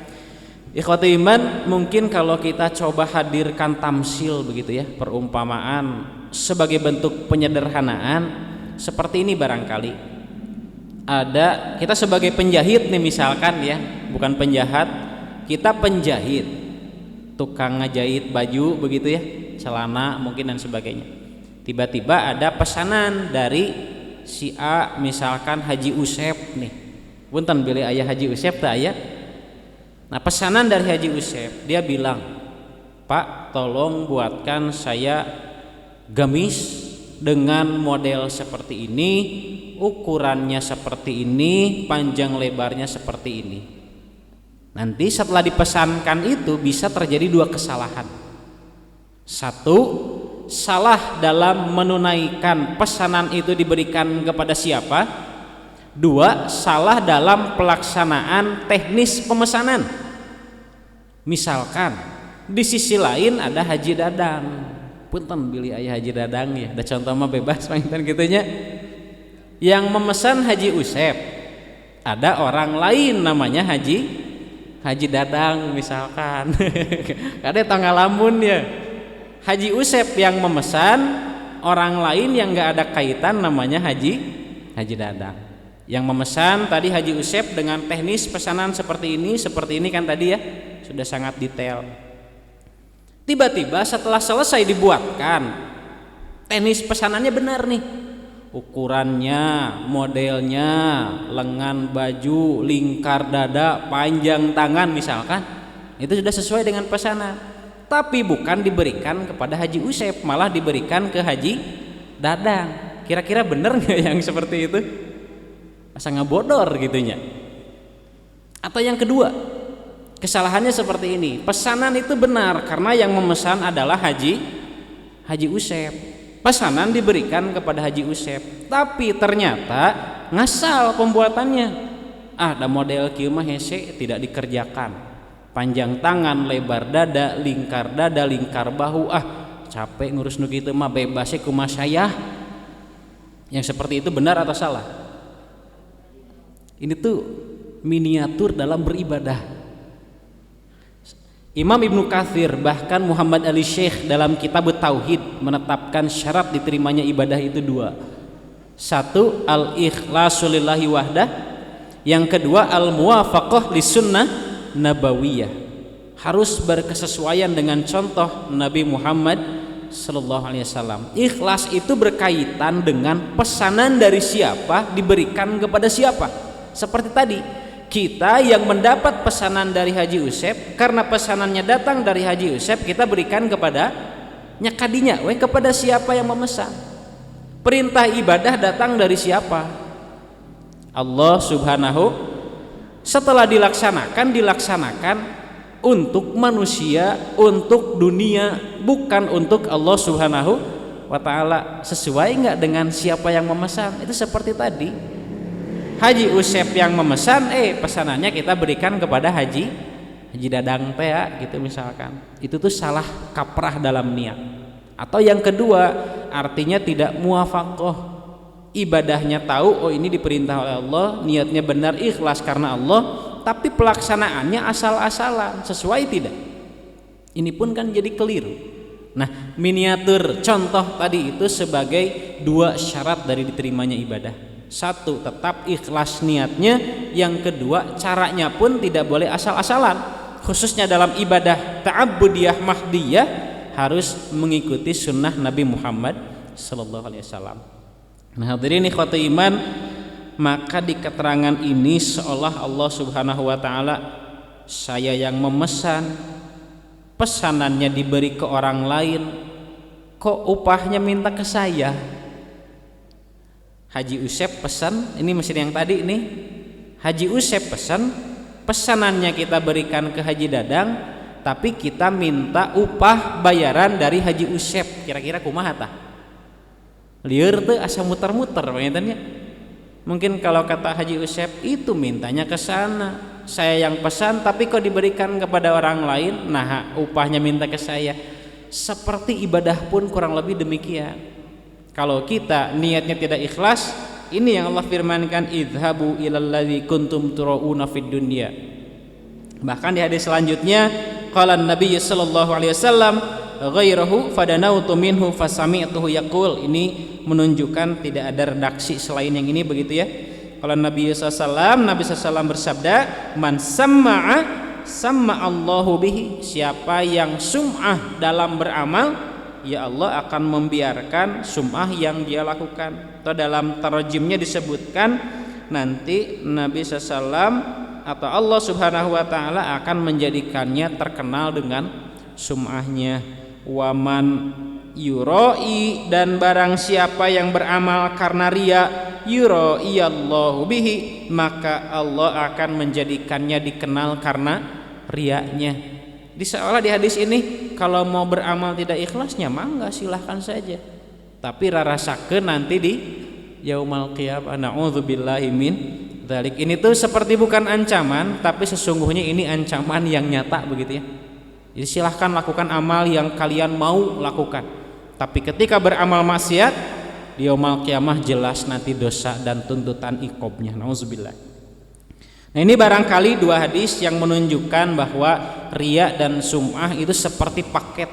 Ikhwati iman, mungkin kalau kita coba hadirkan tamsil begitu ya, perumpamaan sebagai bentuk penyederhanaan seperti ini barangkali. Ada kita sebagai penjahit nih misalkan ya, bukan penjahat, kita penjahit, tukang ngejahit baju begitu ya, celana mungkin dan sebagainya. Tiba-tiba ada pesanan dari si A, misalkan Haji Usep nih. Punten bilih aya Haji Usep teh aya. Nah, pesanan dari Haji Usep, dia bilang, Pak, tolong buatkan saya gamis dengan model seperti ini, ukurannya seperti ini, panjang lebarnya seperti ini. Nanti setelah dipesankan itu bisa terjadi dua kesalahan. Satu, salah dalam menunaikan pesanan itu diberikan kepada siapa. Dua, salah dalam pelaksanaan teknis pemesanan. Misalkan di sisi lain ada Haji Dadang, punten bilih aya Haji Dadang ya, ada contoh mah bebas pangitan gitunya, yang memesan Haji Usep, ada orang lain namanya Haji Dadang misalkan ada tanggal lamun ya, Haji Usep yang memesan, orang lain yang nggak ada kaitan namanya Haji Dadang. Yang memesan tadi Haji Usep dengan teknis pesanan seperti ini kan tadi ya, sudah sangat detail. Tiba-tiba setelah selesai dibuatkan, teknis pesanannya benar nih, ukurannya, modelnya, lengan baju, lingkar dada, panjang tangan misalkan, itu sudah sesuai dengan pesanan. Tapi bukan diberikan kepada Haji Usep, malah diberikan ke Haji Dadang. Kira-kira benar nggak yang seperti itu? Asa ngabodor gitunya. Atau yang kedua, kesalahannya seperti ini, pesanan itu benar karena yang memesan adalah Haji Usep, pesanan diberikan kepada Haji Usep, tapi ternyata ngasal pembuatannya. Ada model kieu mah hese tidak dikerjakan, panjang tangan, lebar dada, lingkar bahu, capek ngurus nu kitu mah, bebasnya kumaha saya. Yang seperti itu benar atau salah? Ini tuh miniatur dalam beribadah. Imam Ibnu Katsir bahkan Muhammad Ali Syekh dalam kitab Tauhid menetapkan syarat diterimanya ibadah itu dua. Satu, al-ikhlasu lillahi wahdah. Yang kedua, al-muwafaqah li sunnah nabawiyah. Harus berkesesuaian dengan contoh Nabi Muhammad sallallahu alaihi wasallam. Ikhlas itu berkaitan dengan pesanan dari siapa diberikan kepada siapa. Seperti tadi, kita yang mendapat pesanan dari Haji Usep, karena pesanannya datang dari Haji Usep, kita berikan kepada nyakadinya, kepada siapa yang memesan. Perintah ibadah datang dari siapa? Allah Subhanahu. Setelah dilaksanakan untuk manusia, untuk dunia, bukan untuk Allah Subhanahu wa ta'ala. Sesuai nggak dengan siapa yang memesan? Itu seperti tadi Haji Usep yang memesan, pesanannya kita berikan kepada Haji Dadang teh ya, gitu misalkan. Itu tuh salah kaprah dalam niat. Atau yang kedua, artinya tidak muwafaqah. Ibadahnya tahu, ini diperintah oleh Allah, niatnya benar ikhlas karena Allah, tapi pelaksanaannya asal-asalan, sesuai tidak? Ini pun kan jadi keliru. Nah, miniatur contoh tadi itu sebagai dua syarat dari diterimanya ibadah. Satu, tetap ikhlas niatnya. Yang kedua, caranya pun tidak boleh asal-asalan. Khususnya dalam ibadah ta'abbudiyah mahdiyah harus mengikuti sunnah Nabi Muhammad sallallahu alaihi wasallam. Nah, hadirin ikhwati iman, maka di keterangan ini seolah Allah Subhanahu wa taala, saya yang memesan, pesanannya diberi ke orang lain, kok upahnya minta ke saya? Haji Usep pesan, ini mesin yang tadi nih, Haji Usep pesan, pesanannya kita berikan ke Haji Dadang, tapi kita minta upah bayaran dari Haji Usep. Kira-kira kumaha tah? Lieur teu asa muter-muter pengennya. Mungkin kalau kata Haji Usep itu mintanya ke sana, saya yang pesan tapi kok diberikan kepada orang lain, nah upahnya minta ke saya. Seperti ibadah pun kurang lebih demikian. Kalau kita niatnya tidak ikhlas, ini yang Allah firmankan, idhabu ilal ladzi kuntum turauna fid dunya. Bahkan di hadis selanjutnya, qala Nabi sallallahu alaihi wasallam, ghairahu fadanautu minhu fasami'tuhu yaqul. Ini menunjukkan tidak ada redaksi selain yang ini, begitu ya. Kalau Nabi SAW bersabda, man samma'a samma'allahu bihi. Siapa yang sum'ah dalam beramal, ya Allah akan membiarkan sum'ah yang dia lakukan. Atau dalam tarjimnya disebutkan nanti Nabi SAW atau Allah Subhanahu wa taala akan menjadikannya terkenal dengan sum'ahnya. Waman yuroi, dan barang siapa yang beramal karena riya, yura'iyallahu bihi, maka Allah akan menjadikannya dikenal karena riyanya. Seolah di hadis ini kalau mau beramal tidak ikhlasnya mangga silahkan saja, tapi rarasakeun nanti di yaumul qiyamah. Na'udzubillahi min dzalik. Ini tuh seperti bukan ancaman, tapi sesungguhnya ini ancaman yang nyata, begitu ya. Jadi silahkan lakukan amal yang kalian mau lakukan, tapi ketika beramal maksiat di yaumul qiyamah jelas nanti dosa dan tuntutan iqobnya. Na'udzubillah. Nah, ini barangkali dua hadis yang menunjukkan bahwa riya dan sum'ah itu seperti paket,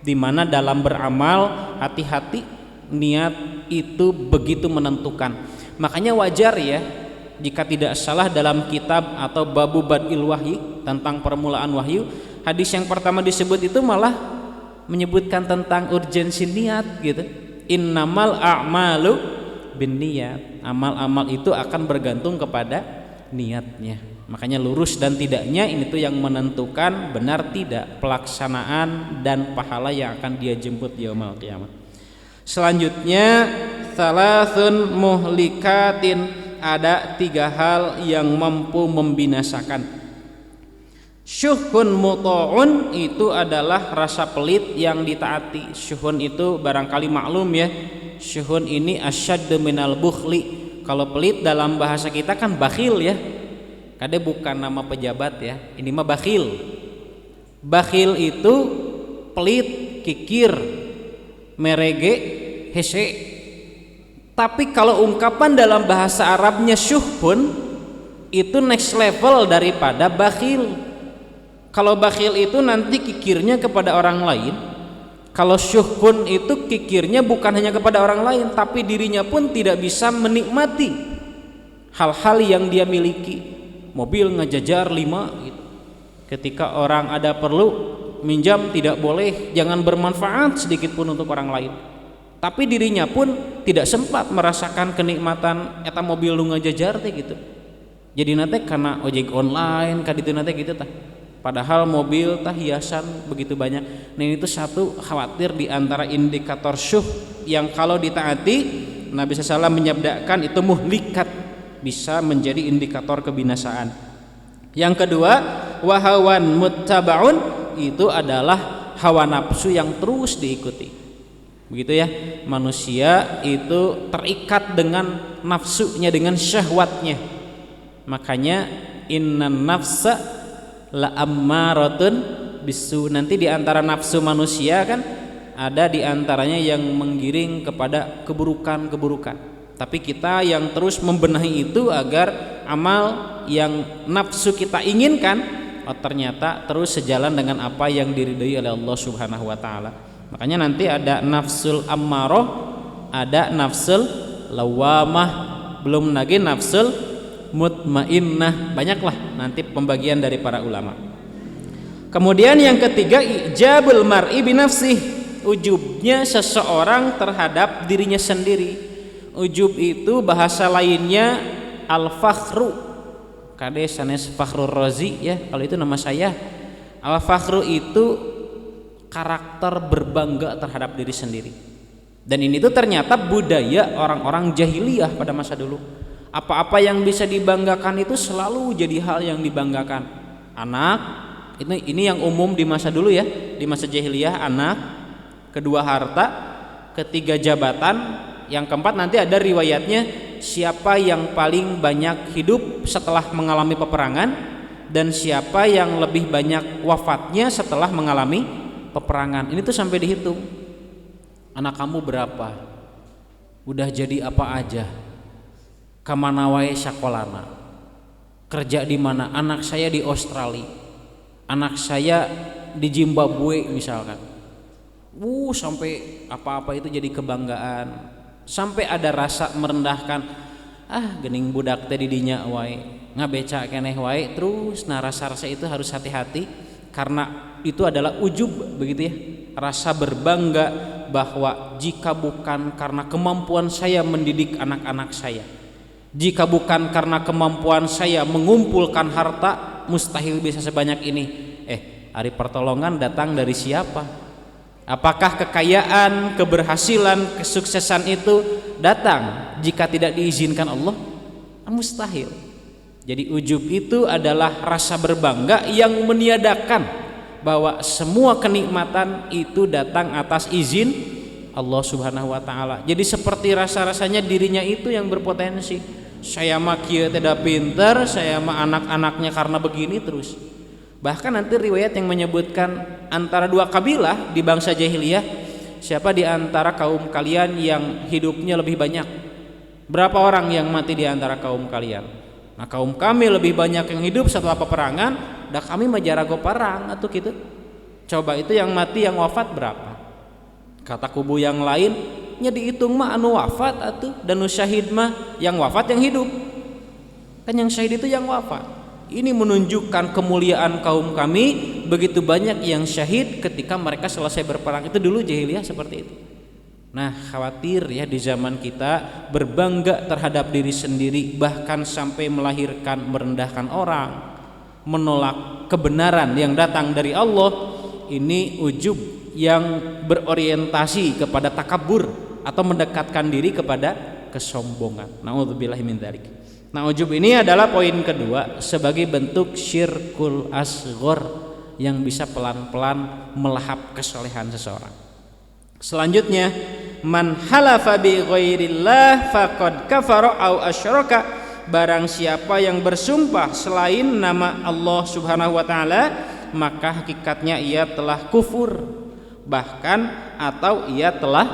di mana dalam beramal hati-hati, niat itu begitu menentukan. Makanya wajar ya jika tidak salah dalam kitab atau babu badil wahyi, tentang permulaan wahyu, hadis yang pertama disebut itu malah menyebutkan tentang urgensi niat gitu. Innamal a'malu binniyat. Amal-amal itu akan bergantung kepada niatnya. Makanya lurus dan tidaknya ini tuh yang menentukan benar tidak pelaksanaan dan pahala yang akan dia jemput di yaumul qiyamah. Selanjutnya, salasun muhlikatin, ada tiga hal yang mampu membinasakan. Syuhun muta'un, itu adalah rasa pelit yang ditaati. Syuhun itu barangkali maklum ya, syuhun ini asyaddu minal bukhli. Kalau pelit dalam bahasa kita kan bakhil ya, kadang bukan nama pejabat ya, ini mah bakhil. Bakhil itu pelit, kikir, merege, hese. Tapi kalau ungkapan dalam bahasa Arabnya syuhun, itu next level daripada bakhil. Kalau bakhil itu nanti kikirnya kepada orang lain. Kalau syuhun itu kikirnya bukan hanya kepada orang lain, tapi dirinya pun tidak bisa menikmati hal-hal yang dia miliki. Mobil ngejajar 5 gitu. Ketika orang ada perlu minjam tidak boleh, jangan bermanfaat sedikit pun untuk orang lain. Tapi dirinya pun tidak sempat merasakan kenikmatan eta mobil nu ngejajar teh gitu. Jadi nanti karena ojek online kaditu nanti gitu tah. Padahal mobil tah hiasan begitu banyak. Nah ini tuh satu khawatir di antara indikator syuh yang kalau ditaati Nabi SAW menyabdakan itu muhlikat, bisa menjadi indikator kebinasaan. Yang kedua, wahawan muttabaun, itu adalah hawa nafsu yang terus diikuti. Begitu ya, manusia itu terikat dengan nafsunya, dengan syahwatnya. Makanya innan nafsa la ammaratun bisu. Nanti di antara nafsu manusia kan ada di antaranya yang menggiring kepada keburukan-keburukan. Tapi kita yang terus membenahi itu agar amal yang nafsu kita inginkan ternyata terus sejalan dengan apa yang diridhai oleh Allah Subhanahu wa taala. Makanya nanti ada nafsul ammarah, ada nafsul lawamah, belum lagi nafsul mutmainnah. Banyaklah nanti pembagian dari para ulama. Kemudian yang ketiga, ijabul mar'i binafsih, ujubnya seseorang terhadap dirinya sendiri. Ujub itu bahasa lainnya al-fakhru. Kade sanes Fakhrur Razi ya, kalau itu nama saya. Al-fakhru itu karakter berbangga terhadap diri sendiri. Dan ini tuh ternyata budaya orang-orang jahiliyah pada masa dulu. Apa-apa yang bisa dibanggakan itu selalu jadi hal yang dibanggakan. Anak, ini yang umum di masa dulu ya, di masa jahiliyah, anak, kedua harta, ketiga jabatan, yang keempat nanti ada riwayatnya siapa yang paling banyak hidup setelah mengalami peperangan dan siapa yang lebih banyak wafatnya setelah mengalami peperangan. Ini tuh sampai dihitung. Anak kamu berapa? Udah jadi apa aja? Kamana wae sakolana, kerja di mana? Anak saya di Australia, anak saya di Zimbabwe misalkan. Sampai apa-apa itu jadi kebanggaan, sampai ada rasa merendahkan. Gening budak teh di dinya wae, ngabeca keneh wae. Terus rasa-rasa itu harus hati-hati karena itu adalah ujub, begitu ya, rasa berbangga bahwa jika bukan karena kemampuan saya mendidik anak-anak saya, jika bukan karena kemampuan saya mengumpulkan harta, mustahil bisa sebanyak ini. Ari pertolongan datang dari siapa? Apakah kekayaan, keberhasilan, kesuksesan itu datang jika tidak diizinkan Allah? Mustahil. Jadi ujub itu adalah rasa berbangga yang meniadakan bahwa semua kenikmatan itu datang atas izin Allah Subhanahu wa taala. Jadi seperti rasa-rasanya dirinya itu yang berpotensi. Saya mah kieu tidak pintar, saya mah anak-anaknya karena begini terus. Bahkan nanti riwayat yang menyebutkan antara dua kabilah di bangsa jahiliyah, siapa di antara kaum kalian yang hidupnya lebih banyak? Berapa orang yang mati di antara kaum kalian? Nah, kaum kami lebih banyak yang hidup setelah peperangan, dah kami mah jarago perang atau gitu. Coba itu yang mati yang wafat berapa? Kata kubu yang lain, nya dihitung mah anu wafat atuh, dan nu syahid mah yang wafat yang hidup. Kan yang syahid itu yang wafat. Ini menunjukkan kemuliaan kaum kami, begitu banyak yang syahid ketika mereka selesai berperang. Itu dulu jahiliyah seperti itu. Nah, khawatir ya di zaman kita berbangga terhadap diri sendiri, bahkan sampai melahirkan merendahkan orang, menolak kebenaran yang datang dari Allah. Ini ujub yang berorientasi kepada takabur atau mendekatkan diri kepada kesombongan. Nauzubillahi min dzalik. Nah, ujub ini adalah poin kedua sebagai bentuk syirkul asghar yang bisa pelan-pelan melahap kesolehan seseorang. Selanjutnya, man halafa bi ghairillah faqad kafara au asyraka, barang siapa yang bersumpah selain nama Allah Subhanahu wa taala, maka hakikatnya ia telah kufur, bahkan atau ia telah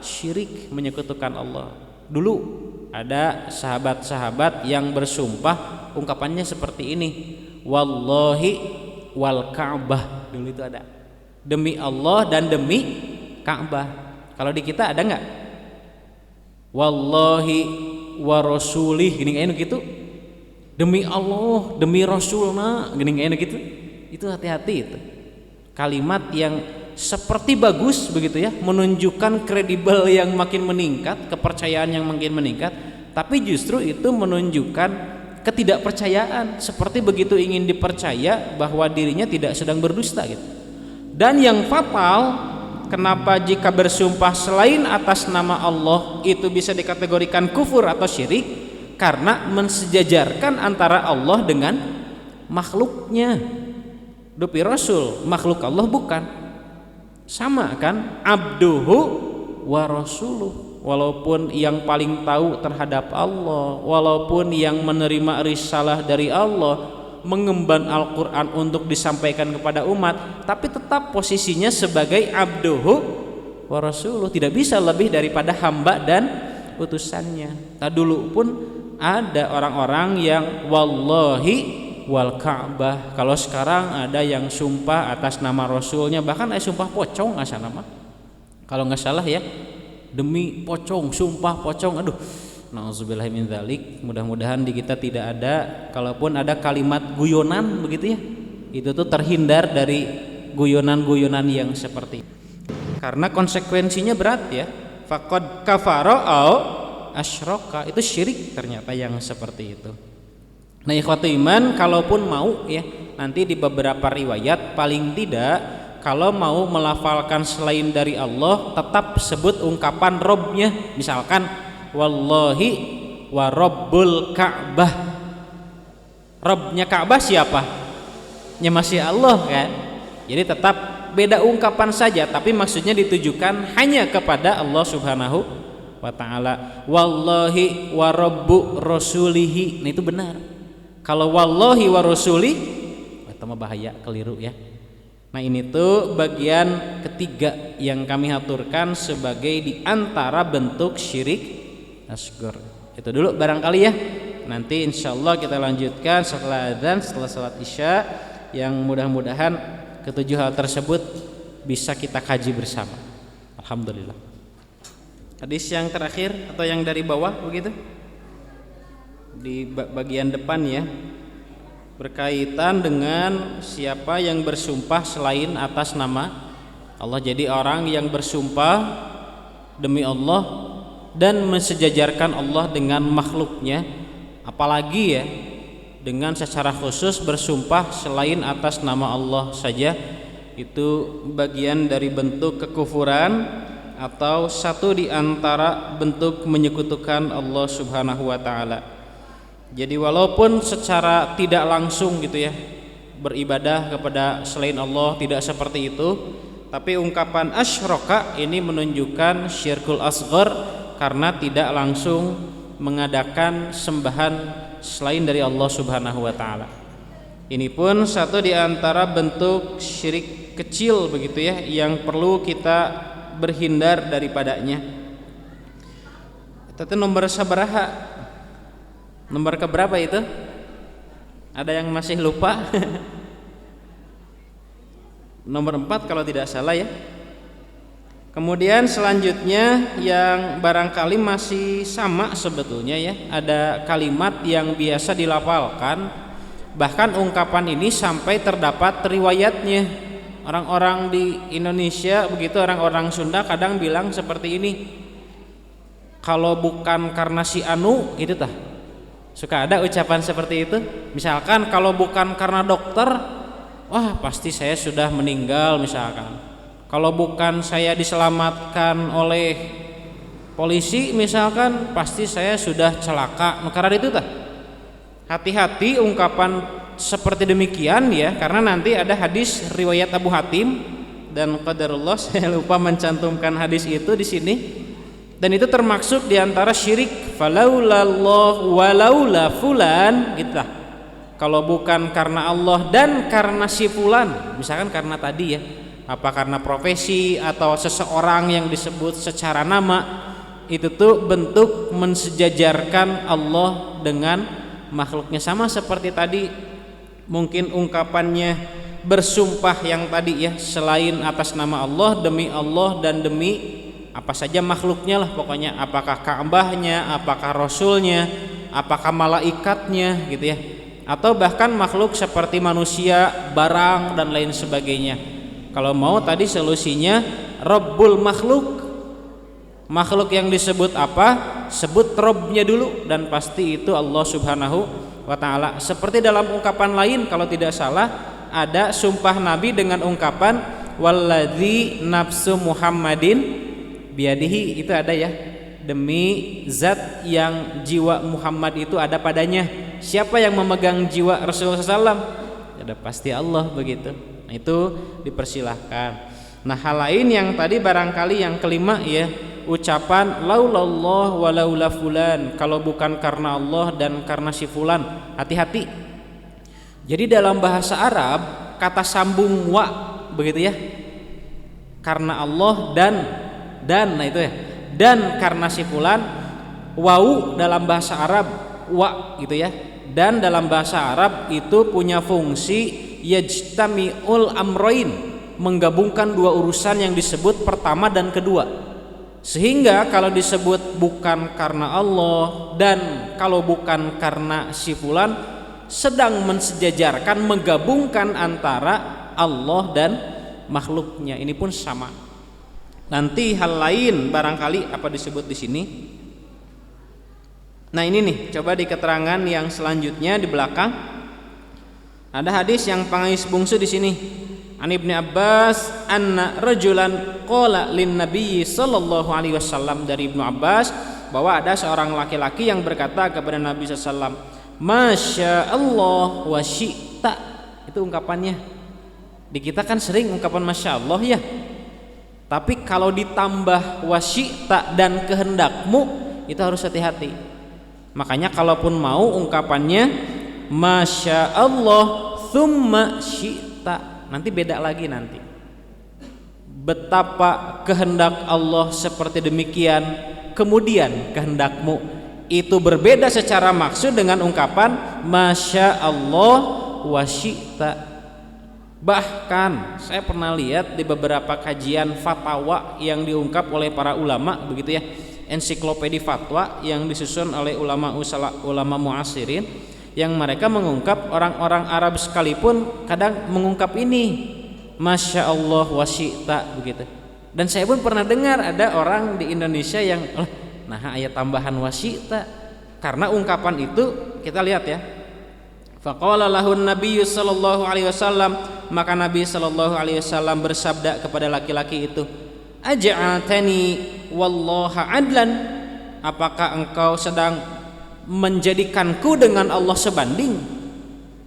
syirik, menyekutukan Allah. Dulu ada sahabat-sahabat yang bersumpah ungkapannya seperti ini, wallahi wal Ka'bah. Dulu itu ada, demi Allah dan demi Ka'bah. Kalau di kita ada nggak? Wallahi wa rasulih, gini kayak gitu. Demi Allah, demi Rasulna, gini kayak gitu. Itu hati-hati itu. Kalimat yang seperti bagus begitu ya, menunjukkan kredibel yang makin meningkat, kepercayaan yang makin meningkat, tapi justru itu menunjukkan ketidakpercayaan, seperti begitu ingin dipercaya bahwa dirinya tidak sedang berdusta gitu. Dan yang fatal, kenapa jika bersumpah selain atas nama Allah itu bisa dikategorikan kufur atau syirik? Karena mensejajarkan antara Allah dengan makhluknya. Dupi Rasul makhluk Allah bukan, sama kan, abduhu wa rasuluh. Walaupun yang paling tahu terhadap Allah, walaupun yang menerima risalah dari Allah, mengemban Al-Quran untuk disampaikan kepada umat, tapi tetap posisinya sebagai abduhu wa rasuluh, tidak bisa lebih daripada hamba dan utusannya. Dulu pun ada orang-orang yang wallahi wal Ka'bah. Kalau sekarang ada yang sumpah atas nama Rasulnya, bahkan ada sumpah pocong asal nama, kalau nggak salah ya, demi pocong, sumpah pocong. Aduh, nauzubillahi min dzalik. Mudah-mudahan di kita tidak ada. Kalaupun ada kalimat guyonan begitu ya, itu tuh terhindar dari guyonan-guyonan yang seperti itu. Karena konsekuensinya berat ya. Faqad kafara au asyraka, itu syirik ternyata yang seperti itu. Nah, ikhwatu iman, kalaupun mau ya, nanti di beberapa riwayat paling tidak kalau mau melafalkan selain dari Allah, tetap sebut ungkapan Robnya. Misalkan wallahi wa rabbul Ka'bah. Robnya Ka'bah siapa? Ya masih Allah kan. Jadi tetap beda ungkapan saja, tapi maksudnya ditujukan hanya kepada Allah Subhanahu wa ta'ala. Wallahi wa rabbu rasulihi, nah itu benar. Kalau wallahi wa rasuli, itu mah bahaya, keliru ya. Nah, ini tuh bagian ketiga yang kami aturkan sebagai diantara bentuk syirik asghar. Itu dulu barangkali ya. Nanti insyaallah kita lanjutkan setelah adzan, setelah salat isya, yang mudah-mudahan ketujuh hal tersebut bisa kita kaji bersama. Alhamdulillah. Hadis yang terakhir atau yang dari bawah begitu, di bagian depan ya, berkaitan dengan siapa yang bersumpah selain atas nama Allah. Jadi orang yang bersumpah demi Allah dan mensejajarkan Allah dengan makhluknya, apalagi ya dengan secara khusus bersumpah selain atas nama Allah saja, itu bagian dari bentuk kekufuran atau satu di antara bentuk menyekutukan Allah Subhanahu wa ta'ala. Jadi walaupun secara tidak langsung gitu ya beribadah kepada selain Allah tidak seperti itu, tapi ungkapan asyraka ini menunjukkan syirkul asghar karena tidak langsung mengadakan sembahan selain dari Allah Subhanahu wa ta'ala. Ini pun satu di antara bentuk syirik kecil begitu ya, yang perlu kita berhindar daripadanya. Itu nomor sabaraha? Nomor keberapa itu? Ada yang masih lupa? Nomor 4 kalau tidak salah ya. Kemudian selanjutnya yang barangkali masih sama sebetulnya ya, ada kalimat yang biasa dilafalkan, bahkan ungkapan ini sampai terdapat riwayatnya. Orang-orang di Indonesia begitu, orang-orang Sunda kadang bilang seperti ini, kalau bukan karena si anu gitu tah. Suka ada ucapan seperti itu. Misalkan kalau bukan karena dokter, wah pasti saya sudah meninggal misalkan. Kalau bukan saya diselamatkan oleh polisi misalkan, pasti saya sudah celaka. Karena itu tah. Hati-hati ungkapan seperti demikian ya, karena nanti ada hadis riwayat Abu Hatim, dan qadarullah saya lupa mencantumkan hadis itu di sini. Dan itu termasuk diantara syirik. Falaulallah walaula fulan gitu. Kalau bukan karena Allah dan karena si fulan, misalkan karena tadi ya, apa karena profesi atau seseorang yang disebut secara nama, itu tuh bentuk mensejajarkan Allah dengan makhluknya. Sama seperti tadi, mungkin ungkapannya bersumpah yang tadi ya, selain atas nama Allah, demi Allah dan demi apa saja makhluknya lah pokoknya, apakah Ka'bahnya, apakah Rasulnya, apakah malaikatnya gitu ya, atau bahkan makhluk seperti manusia, barang dan lain sebagainya. Kalau mau tadi solusinya Rabbul makhluk, makhluk yang disebut apa, sebut Robnya dulu, dan pasti itu Allah Subhanahu wa ta'ala. Seperti dalam ungkapan lain kalau tidak salah ada sumpah Nabi dengan ungkapan walladzi nafsu Muhammadin biadihi, itu ada ya, demi zat yang jiwa Muhammad itu ada padanya. Siapa yang memegang jiwa Rasulullah SAW? Ya pasti Allah begitu. Nah, itu dipersilahkan. Nah, hal lain yang tadi barangkali yang kelima ya, ucapan laulallah walaula fulan, kalau bukan karena Allah dan karena si fulan. Hati-hati. Jadi dalam bahasa Arab kata sambung wa begitu ya, karena Allah dan nah itu ya, dan karena si fulan, wau dalam bahasa Arab wa gitu ya, dan dalam bahasa Arab itu punya fungsi yajtami'ul amroin, menggabungkan dua urusan yang disebut pertama dan kedua. Sehingga kalau disebut bukan karena Allah dan kalau bukan karena si fulan, sedang mensejajarkan, menggabungkan antara Allah dan makhluknya. Ini pun sama. Nanti hal lain barangkali apa disebut di sini. Nah, ini nih, coba di keterangan yang selanjutnya di belakang ada hadis yang pangais bungsu di sini. An Ibnu Abbas anna rajulan qala lin Nabi sallallahu alaihi wasallam, dari Ibnu Abbas bahwa ada seorang laki-laki yang berkata kepada Nabi sallallahu alaihi wasallam, Masya Allah wa syi'ta. Itu ungkapannya. Di kita kan sering ungkapan Masya Allah ya, tapi kalau ditambah wa syi'ta dan kehendakmu, itu harus hati-hati. Makanya kalaupun mau ungkapannya Masya Allah thumma syi'ta, nanti beda lagi nanti. Betapa kehendak Allah seperti demikian, kemudian kehendakmu, itu berbeda secara maksud dengan ungkapan Masya Allah wa syi'ta. Bahkan saya pernah lihat di beberapa kajian fatwa yang diungkap oleh para ulama begitu ya, ensiklopedi fatwa yang disusun oleh ulama muasirin, yang mereka mengungkap orang-orang Arab sekalipun kadang mengungkap ini Masya Allah wa syi'ta begitu. Dan saya pun pernah dengar ada orang di Indonesia yang nah ayat tambahan wa syi'ta, karena ungkapan itu kita lihat ya. Faqala lahun nabiyyu sallallahu alaihi wasallam, maka Nabi sallallahu alaihi wasallam bersabda kepada laki-laki itu, aj'altani wallaha adlan, apakah engkau sedang menjadikanku dengan Allah sebanding?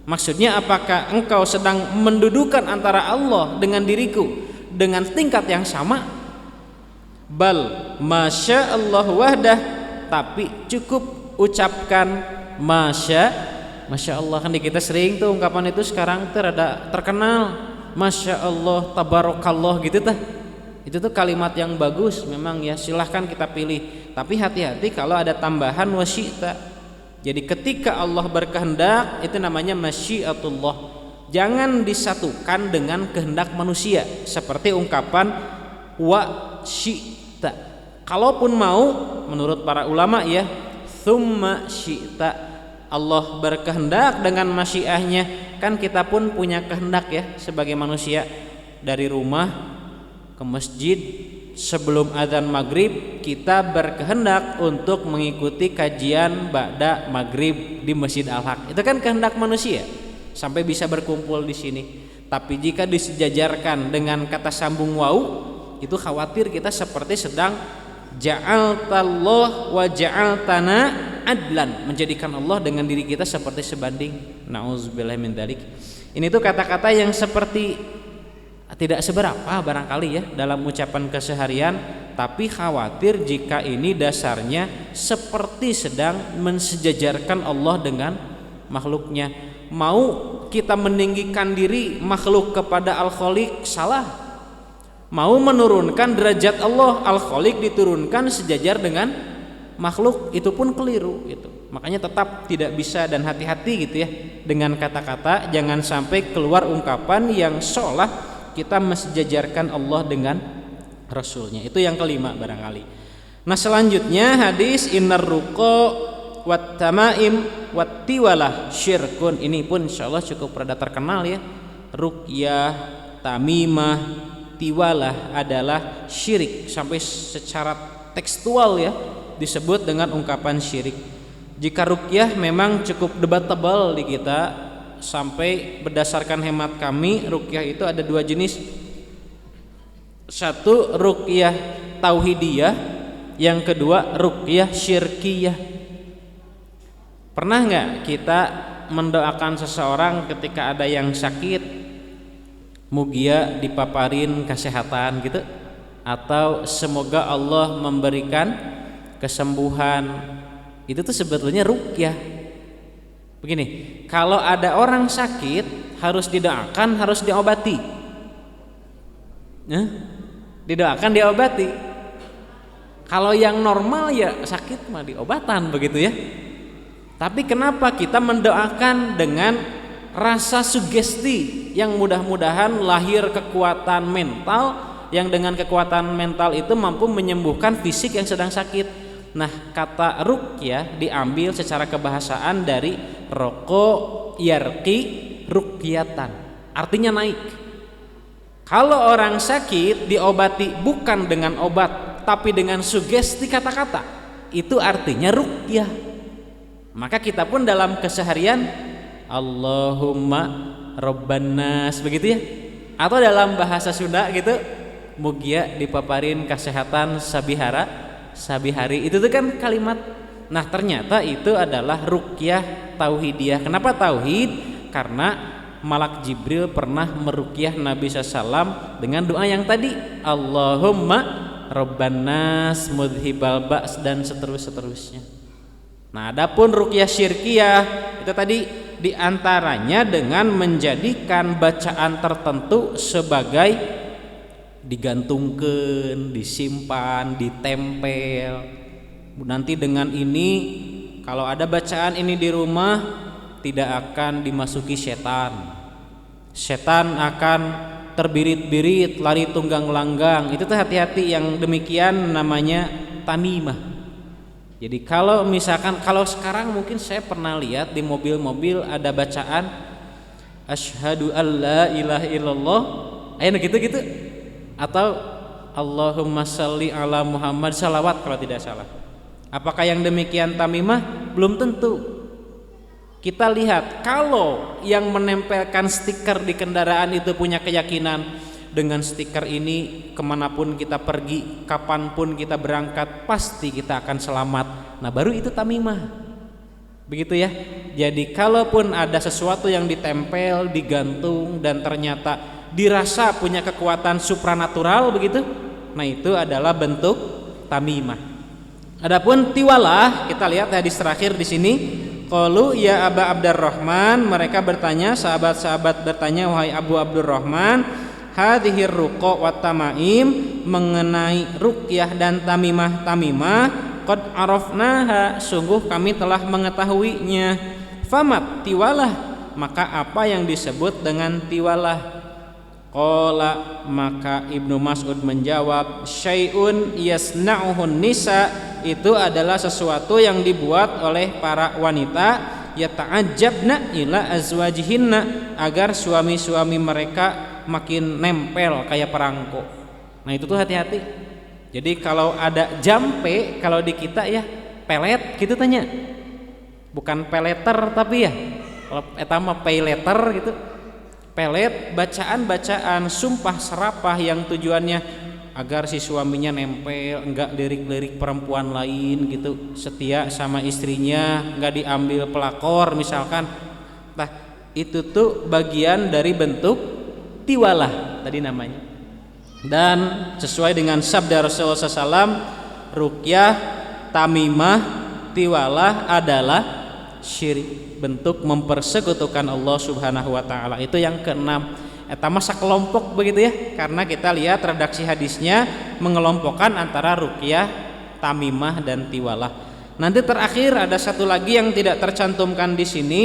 Maksudnya apakah engkau sedang mendudukan antara Allah dengan diriku dengan tingkat yang sama? Bal Masya Allah wahdah, tapi cukup ucapkan Masya Allah. Kan di kita sering tuh ungkapan itu sekarang terada terkenal, Masya Allah tabarakallah gitu tah. Itu tuh kalimat yang bagus memang ya, silahkan kita pilih, tapi hati-hati kalau ada tambahan wa syi'ta. Jadi ketika Allah berkehendak itu namanya masyiatullah, jangan disatukan dengan kehendak manusia seperti ungkapan wa syi'ta. Kalaupun mau menurut para ulama ya, thumma syi'ta, Allah berkehendak dengan masyiahnya. Kan kita pun punya kehendak ya sebagai manusia, dari rumah ke masjid sebelum adzan maghrib kita berkehendak untuk mengikuti kajian ba'da maghrib di Masjid Al-Haq. Itu kan kehendak manusia sampai bisa berkumpul di sini. Tapi jika disejajarkan dengan kata sambung wau, itu khawatir kita seperti sedang ja'altallah wa ja'altana adlan, menjadikan Allah dengan diri kita seperti sebanding. Nauzubillah min dzalik. Ini tuh kata-kata yang seperti tidak seberapa barangkali ya dalam ucapan keseharian, tapi khawatir jika ini dasarnya seperti sedang mensejajarkan Allah dengan makhluknya. Mau kita meninggikan diri makhluk kepada Al-Khaliq, salah. Mau menurunkan derajat Allah, Al-Khaliq diturunkan sejajar dengan makhluk, itu pun keliru gitu. Makanya tetap tidak bisa dan hati-hati gitu ya dengan kata-kata, jangan sampai keluar ungkapan yang seolah kita mensejajarkan Allah dengan Rasulnya. Itu yang kelima barangkali. Nah selanjutnya hadis innar ruqa wat tamaim wat tiwalah syirkun. Ini pun insyaallah cukup rada terkenal ya. Ruqyah, tamimah, tiwalah adalah syirik, sampai secara tekstual ya disebut dengan ungkapan syirik. Jika ruqyah memang cukup debatable di kita, sampai berdasarkan hemat kami ruqyah itu ada dua jenis. Satu ruqyah tauhidiyah, yang kedua ruqyah syirkiyah. Pernah nggak kita mendoakan seseorang ketika ada yang sakit, mugia dipaparin kesehatan gitu, atau semoga Allah memberikan kesembuhan? Itu tuh sebetulnya ruqyah. Begini, kalau ada orang sakit harus didoakan, harus diobati. Didoakan, diobati. Kalau yang normal ya sakit mah diobatan begitu ya. Tapi kenapa kita mendoakan dengan rasa sugesti yang mudah-mudahan lahir kekuatan mental, yang dengan kekuatan mental itu mampu menyembuhkan fisik yang sedang sakit. Nah, kata ruqyah diambil secara kebahasaan dari roko yarqi ruqyatan, artinya naik. Kalau orang sakit diobati bukan dengan obat tapi dengan sugesti kata-kata, itu artinya ruqyah. Maka kita pun dalam keseharian Allahumma robban nas begitu ya, atau dalam bahasa Sunda gitu, mugia dipaparin kesehatan sabihari, itu tuh kan kalimat. Nah, ternyata itu adalah ruqyah tauhidiyah. Kenapa tauhid? Karena Malak Jibril pernah meruqyah Nabi SAW dengan doa yang tadi, Allahumma robban nas mudhibal ba's, dan seterusnya. Nah, adapun ruqyah syirkiyah itu tadi diantaranya dengan menjadikan bacaan tertentu sebagai digantungkan, disimpan, ditempel. Nanti dengan ini kalau ada bacaan ini di rumah tidak akan dimasuki setan. Setan akan terbirit-birit, lari tunggang langgang. Itu tuh hati-hati, yang demikian namanya tamimah. Jadi kalau misalkan, kalau sekarang mungkin saya pernah lihat di mobil-mobil ada bacaan asyhadu alla ilaha illallah, gitu-gitu, atau Allahumma shalli ala Muhammad, salawat kalau tidak salah. Apakah yang demikian tamimah? Belum tentu. Kita lihat, kalau yang menempelkan stiker di kendaraan itu punya keyakinan dengan stiker ini kemanapun kita pergi, kapanpun kita berangkat, pasti kita akan selamat. Nah, baru itu tamimah. Begitu ya. Jadi kalaupun ada sesuatu yang ditempel, digantung, dan ternyata dirasa punya kekuatan supranatural begitu, nah itu adalah bentuk tamimah. Adapun tiwalah, kita lihat hadis terakhir di sini. Qalu ya Aba Abdurrahman, mereka bertanya, sahabat-sahabat bertanya, wahai Abu Abdurrahman, hadhir ruqa wa tamaim, mengenai ruqyah dan tamimah, qad arafnaha, sungguh kami telah mengetahuinya. Famat tiwalah, maka apa yang disebut dengan tiwalah? Qala, maka Ibnu Mas'ud menjawab, syai'un yasna'uhun nisa, itu adalah sesuatu yang dibuat oleh para wanita, yata'ajjabna ila azwajihinna, agar suami-suami mereka makin nempel kayak perangko. Nah, itu tuh hati-hati. Jadi kalau ada jampe, kalau di kita ya pelet gitu tanya, bukan peleter tapi ya kalau eta mah pay letter gitu. Pelet, bacaan-bacaan sumpah serapah yang tujuannya agar si suaminya nempel, enggak lirik-lirik perempuan lain gitu, setia sama istrinya, enggak diambil pelakor misalkan. Nah, itu tuh bagian dari bentuk tiwalah tadi namanya. Dan sesuai dengan sabda Rasulullah SAW, ruqyah, tamimah, tiwalah adalah syirik, bentuk mempersekutukan Allah Subhanahu wa taala. Itu yang keenam. Eta masa kelompok begitu ya, karena kita lihat redaksi hadisnya mengelompokkan antara ruqyah, tamimah, dan tiwalah. Nanti terakhir ada satu lagi yang tidak tercantumkan di sini,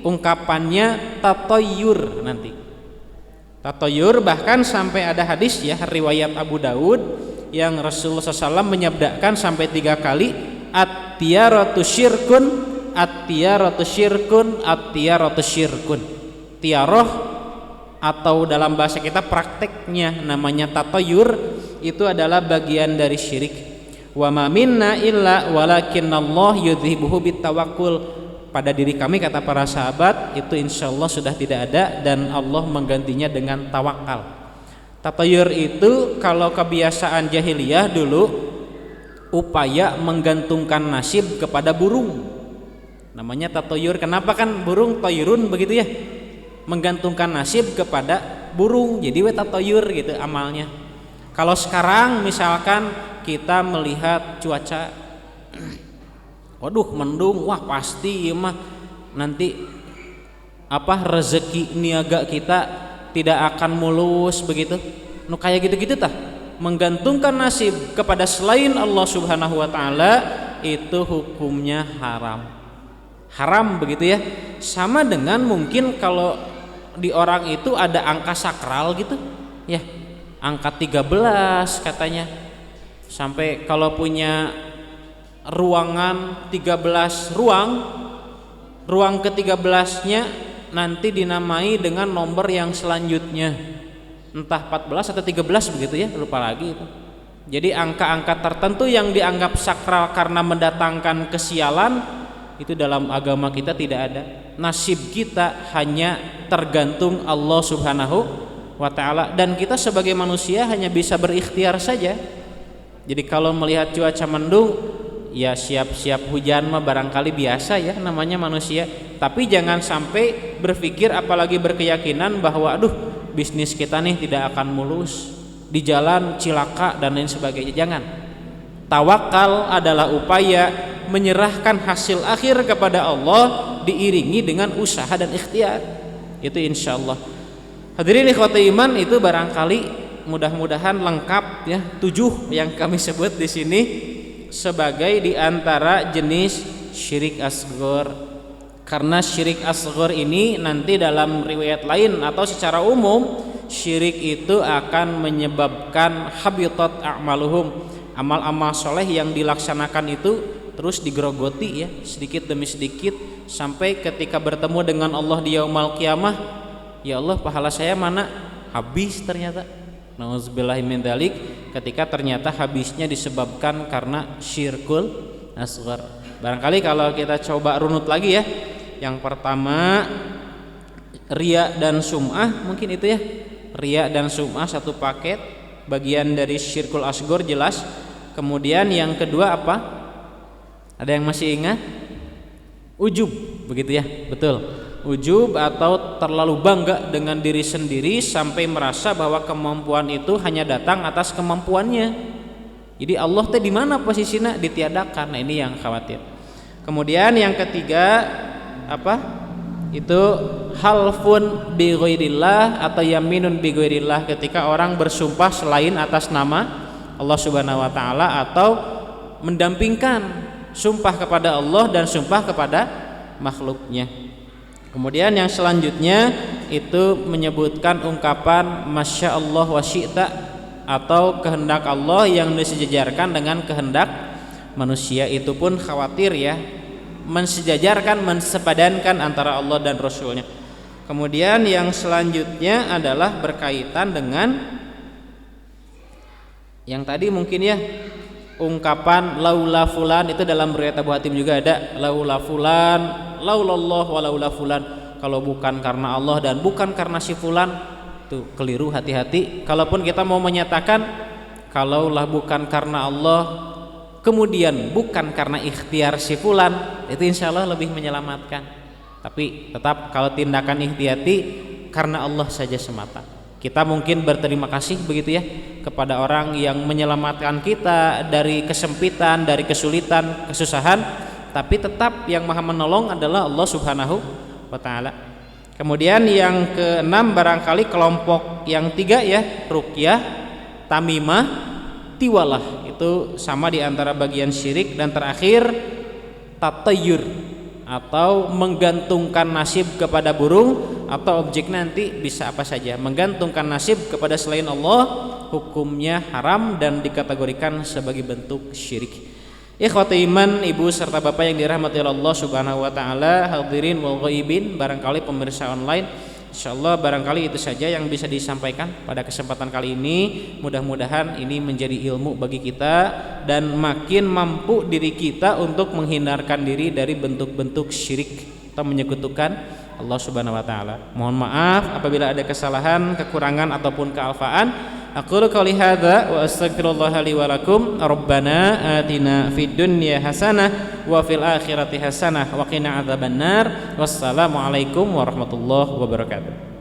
ungkapannya tatoyur. Nanti tatoyur, bahkan sampai ada hadis ya, riwayat Abu Daud, yang Rasulullah SAW menyabdakan sampai 3 kali, at-tiyaratu syirkun, at-tiyaratu syirkun, at-tiyaratu syirkun. Tiaroh atau dalam bahasa kita prakteknya namanya tatoyur, itu adalah bagian dari syirik. Wa ma minna illa walakinnallah yudhibuhu bitawakkul. Pada diri kami, kata para sahabat, itu insyaallah sudah tidak ada dan Allah menggantinya dengan tawakal. Tatayur itu kalau kebiasaan jahiliyah dulu upaya menggantungkan nasib kepada burung. Namanya tatayur. Kenapa kan burung toyrun begitu ya? Menggantungkan nasib kepada burung. Jadi we tatayur gitu amalnya. Kalau sekarang misalkan kita melihat cuaca, waduh mendung, wah pasti mah nanti rezeki niaga kita tidak akan mulus begitu. Nu kayak gitu-gitu tah, menggantungkan nasib kepada selain Allah Subhanahu wa taala itu hukumnya haram. Haram begitu ya. Sama dengan mungkin kalau di orang itu ada angka sakral gitu ya, angka 13 katanya. Sampai kalau punya ruangan 13 ruang ke-13-nya nanti dinamai dengan nomor yang selanjutnya, entah 14 atau 13 begitu ya, lupa lagi itu. Jadi angka-angka tertentu yang dianggap sakral karena mendatangkan kesialan itu dalam agama kita tidak ada. Nasib kita hanya tergantung Allah Subhanahu wa taala dan kita sebagai manusia hanya bisa berikhtiar saja. Jadi kalau melihat cuaca mendung, ya siap-siap hujan mah barangkali biasa ya, namanya manusia. Tapi jangan sampai berpikir apalagi berkeyakinan bahwa aduh bisnis kita nih tidak akan mulus, di jalan cilaka dan lain sebagainya. Jangan. Tawakal adalah upaya menyerahkan hasil akhir kepada Allah diiringi dengan usaha dan ikhtiar. Itu insyaallah. Hadirin ikhwati iman, itu barangkali mudah-mudahan lengkap ya 7 yang kami sebut di sini sebagai diantara jenis syirik asghar. Karena syirik asghar ini nanti dalam riwayat lain atau secara umum syirik itu akan menyebabkan habitat a'maluhum, amal-amal soleh yang dilaksanakan itu terus digerogoti ya sedikit demi sedikit sampai ketika bertemu dengan Allah di yaumul qiyamah, ya Allah pahala saya mana? Habis ternyata. Nauzubillahi min dzalik, ketika ternyata habisnya disebabkan karena syirkul asghar. Barangkali kalau kita coba runut lagi ya. Yang pertama riya dan sum'ah, mungkin itu ya. Riya dan sum'ah satu paket, bagian dari syirkul asghar jelas. Kemudian yang kedua apa? Ada yang masih ingat? Ujub, begitu ya. Betul. Ujub atau terlalu bangga dengan diri sendiri sampai merasa bahwa kemampuan itu hanya datang atas kemampuannya. Jadi Allah teh di mana posisinya? Ditiadakan. Nah, ini yang khawatir. Kemudian yang ketiga apa? Itu halfun bi ghairillah atau yaminun bi ghairillah, ketika orang bersumpah selain atas nama Allah Subhanahu wa taala atau mendampingkan sumpah kepada Allah dan sumpah kepada makhluknya. Kemudian yang selanjutnya itu menyebutkan ungkapan Masya Allah wa syi'ta atau kehendak Allah yang disejajarkan dengan kehendak manusia. Itu pun khawatir ya, mensejajarkan, mensepadankan antara Allah dan Rasulnya. Kemudian yang selanjutnya adalah berkaitan dengan yang tadi mungkin ya, ungkapan laula fulan, itu dalam riwayat Abu Hatim juga ada laula fulan, laulallah wa laula fulan, kalau bukan karena Allah dan bukan karena si fulan, itu keliru, hati-hati. Kalaupun kita mau menyatakan kalaulah bukan karena Allah kemudian bukan karena ikhtiar si fulan, itu insyaallah lebih menyelamatkan. Tapi tetap kalau tindakan ikhtiati karena Allah saja semata. Kita mungkin berterima kasih begitu ya kepada orang yang menyelamatkan kita dari kesempitan, dari kesulitan, kesusahan, tapi tetap yang Maha menolong adalah Allah Subhanahu wa taala. Kemudian yang keenam barangkali kelompok yang 3 ya, ruqyah, tamimah, tiwalah, itu sama di antara bagian syirik. Dan terakhir tatayur atau menggantungkan nasib kepada burung atau objek, nanti bisa apa saja. Menggantungkan nasib kepada selain Allah hukumnya haram dan dikategorikan sebagai bentuk syirik. Ikhwati iman, ibu serta bapak yang dirahmati Allah Subhanahu wa taala, hadirin wal ghaibin, barangkali pemirsa online, Insyaallah barangkali itu saja yang bisa disampaikan pada kesempatan kali ini. Mudah-mudahan ini menjadi ilmu bagi kita dan makin mampu diri kita untuk menghindarkan diri dari bentuk-bentuk syirik atau menyekutukan Allah Subhanahu wa taala. Mohon maaf apabila ada kesalahan, kekurangan ataupun kealfaan. Aqulu qouli hadza wa astaghfirullaha li wa lakum. Rabbana atina fid dunya hasanah wa fil akhirati hasanah wa qina adzabannar. Wassalamu alaikum warahmatullahi wabarakatuh.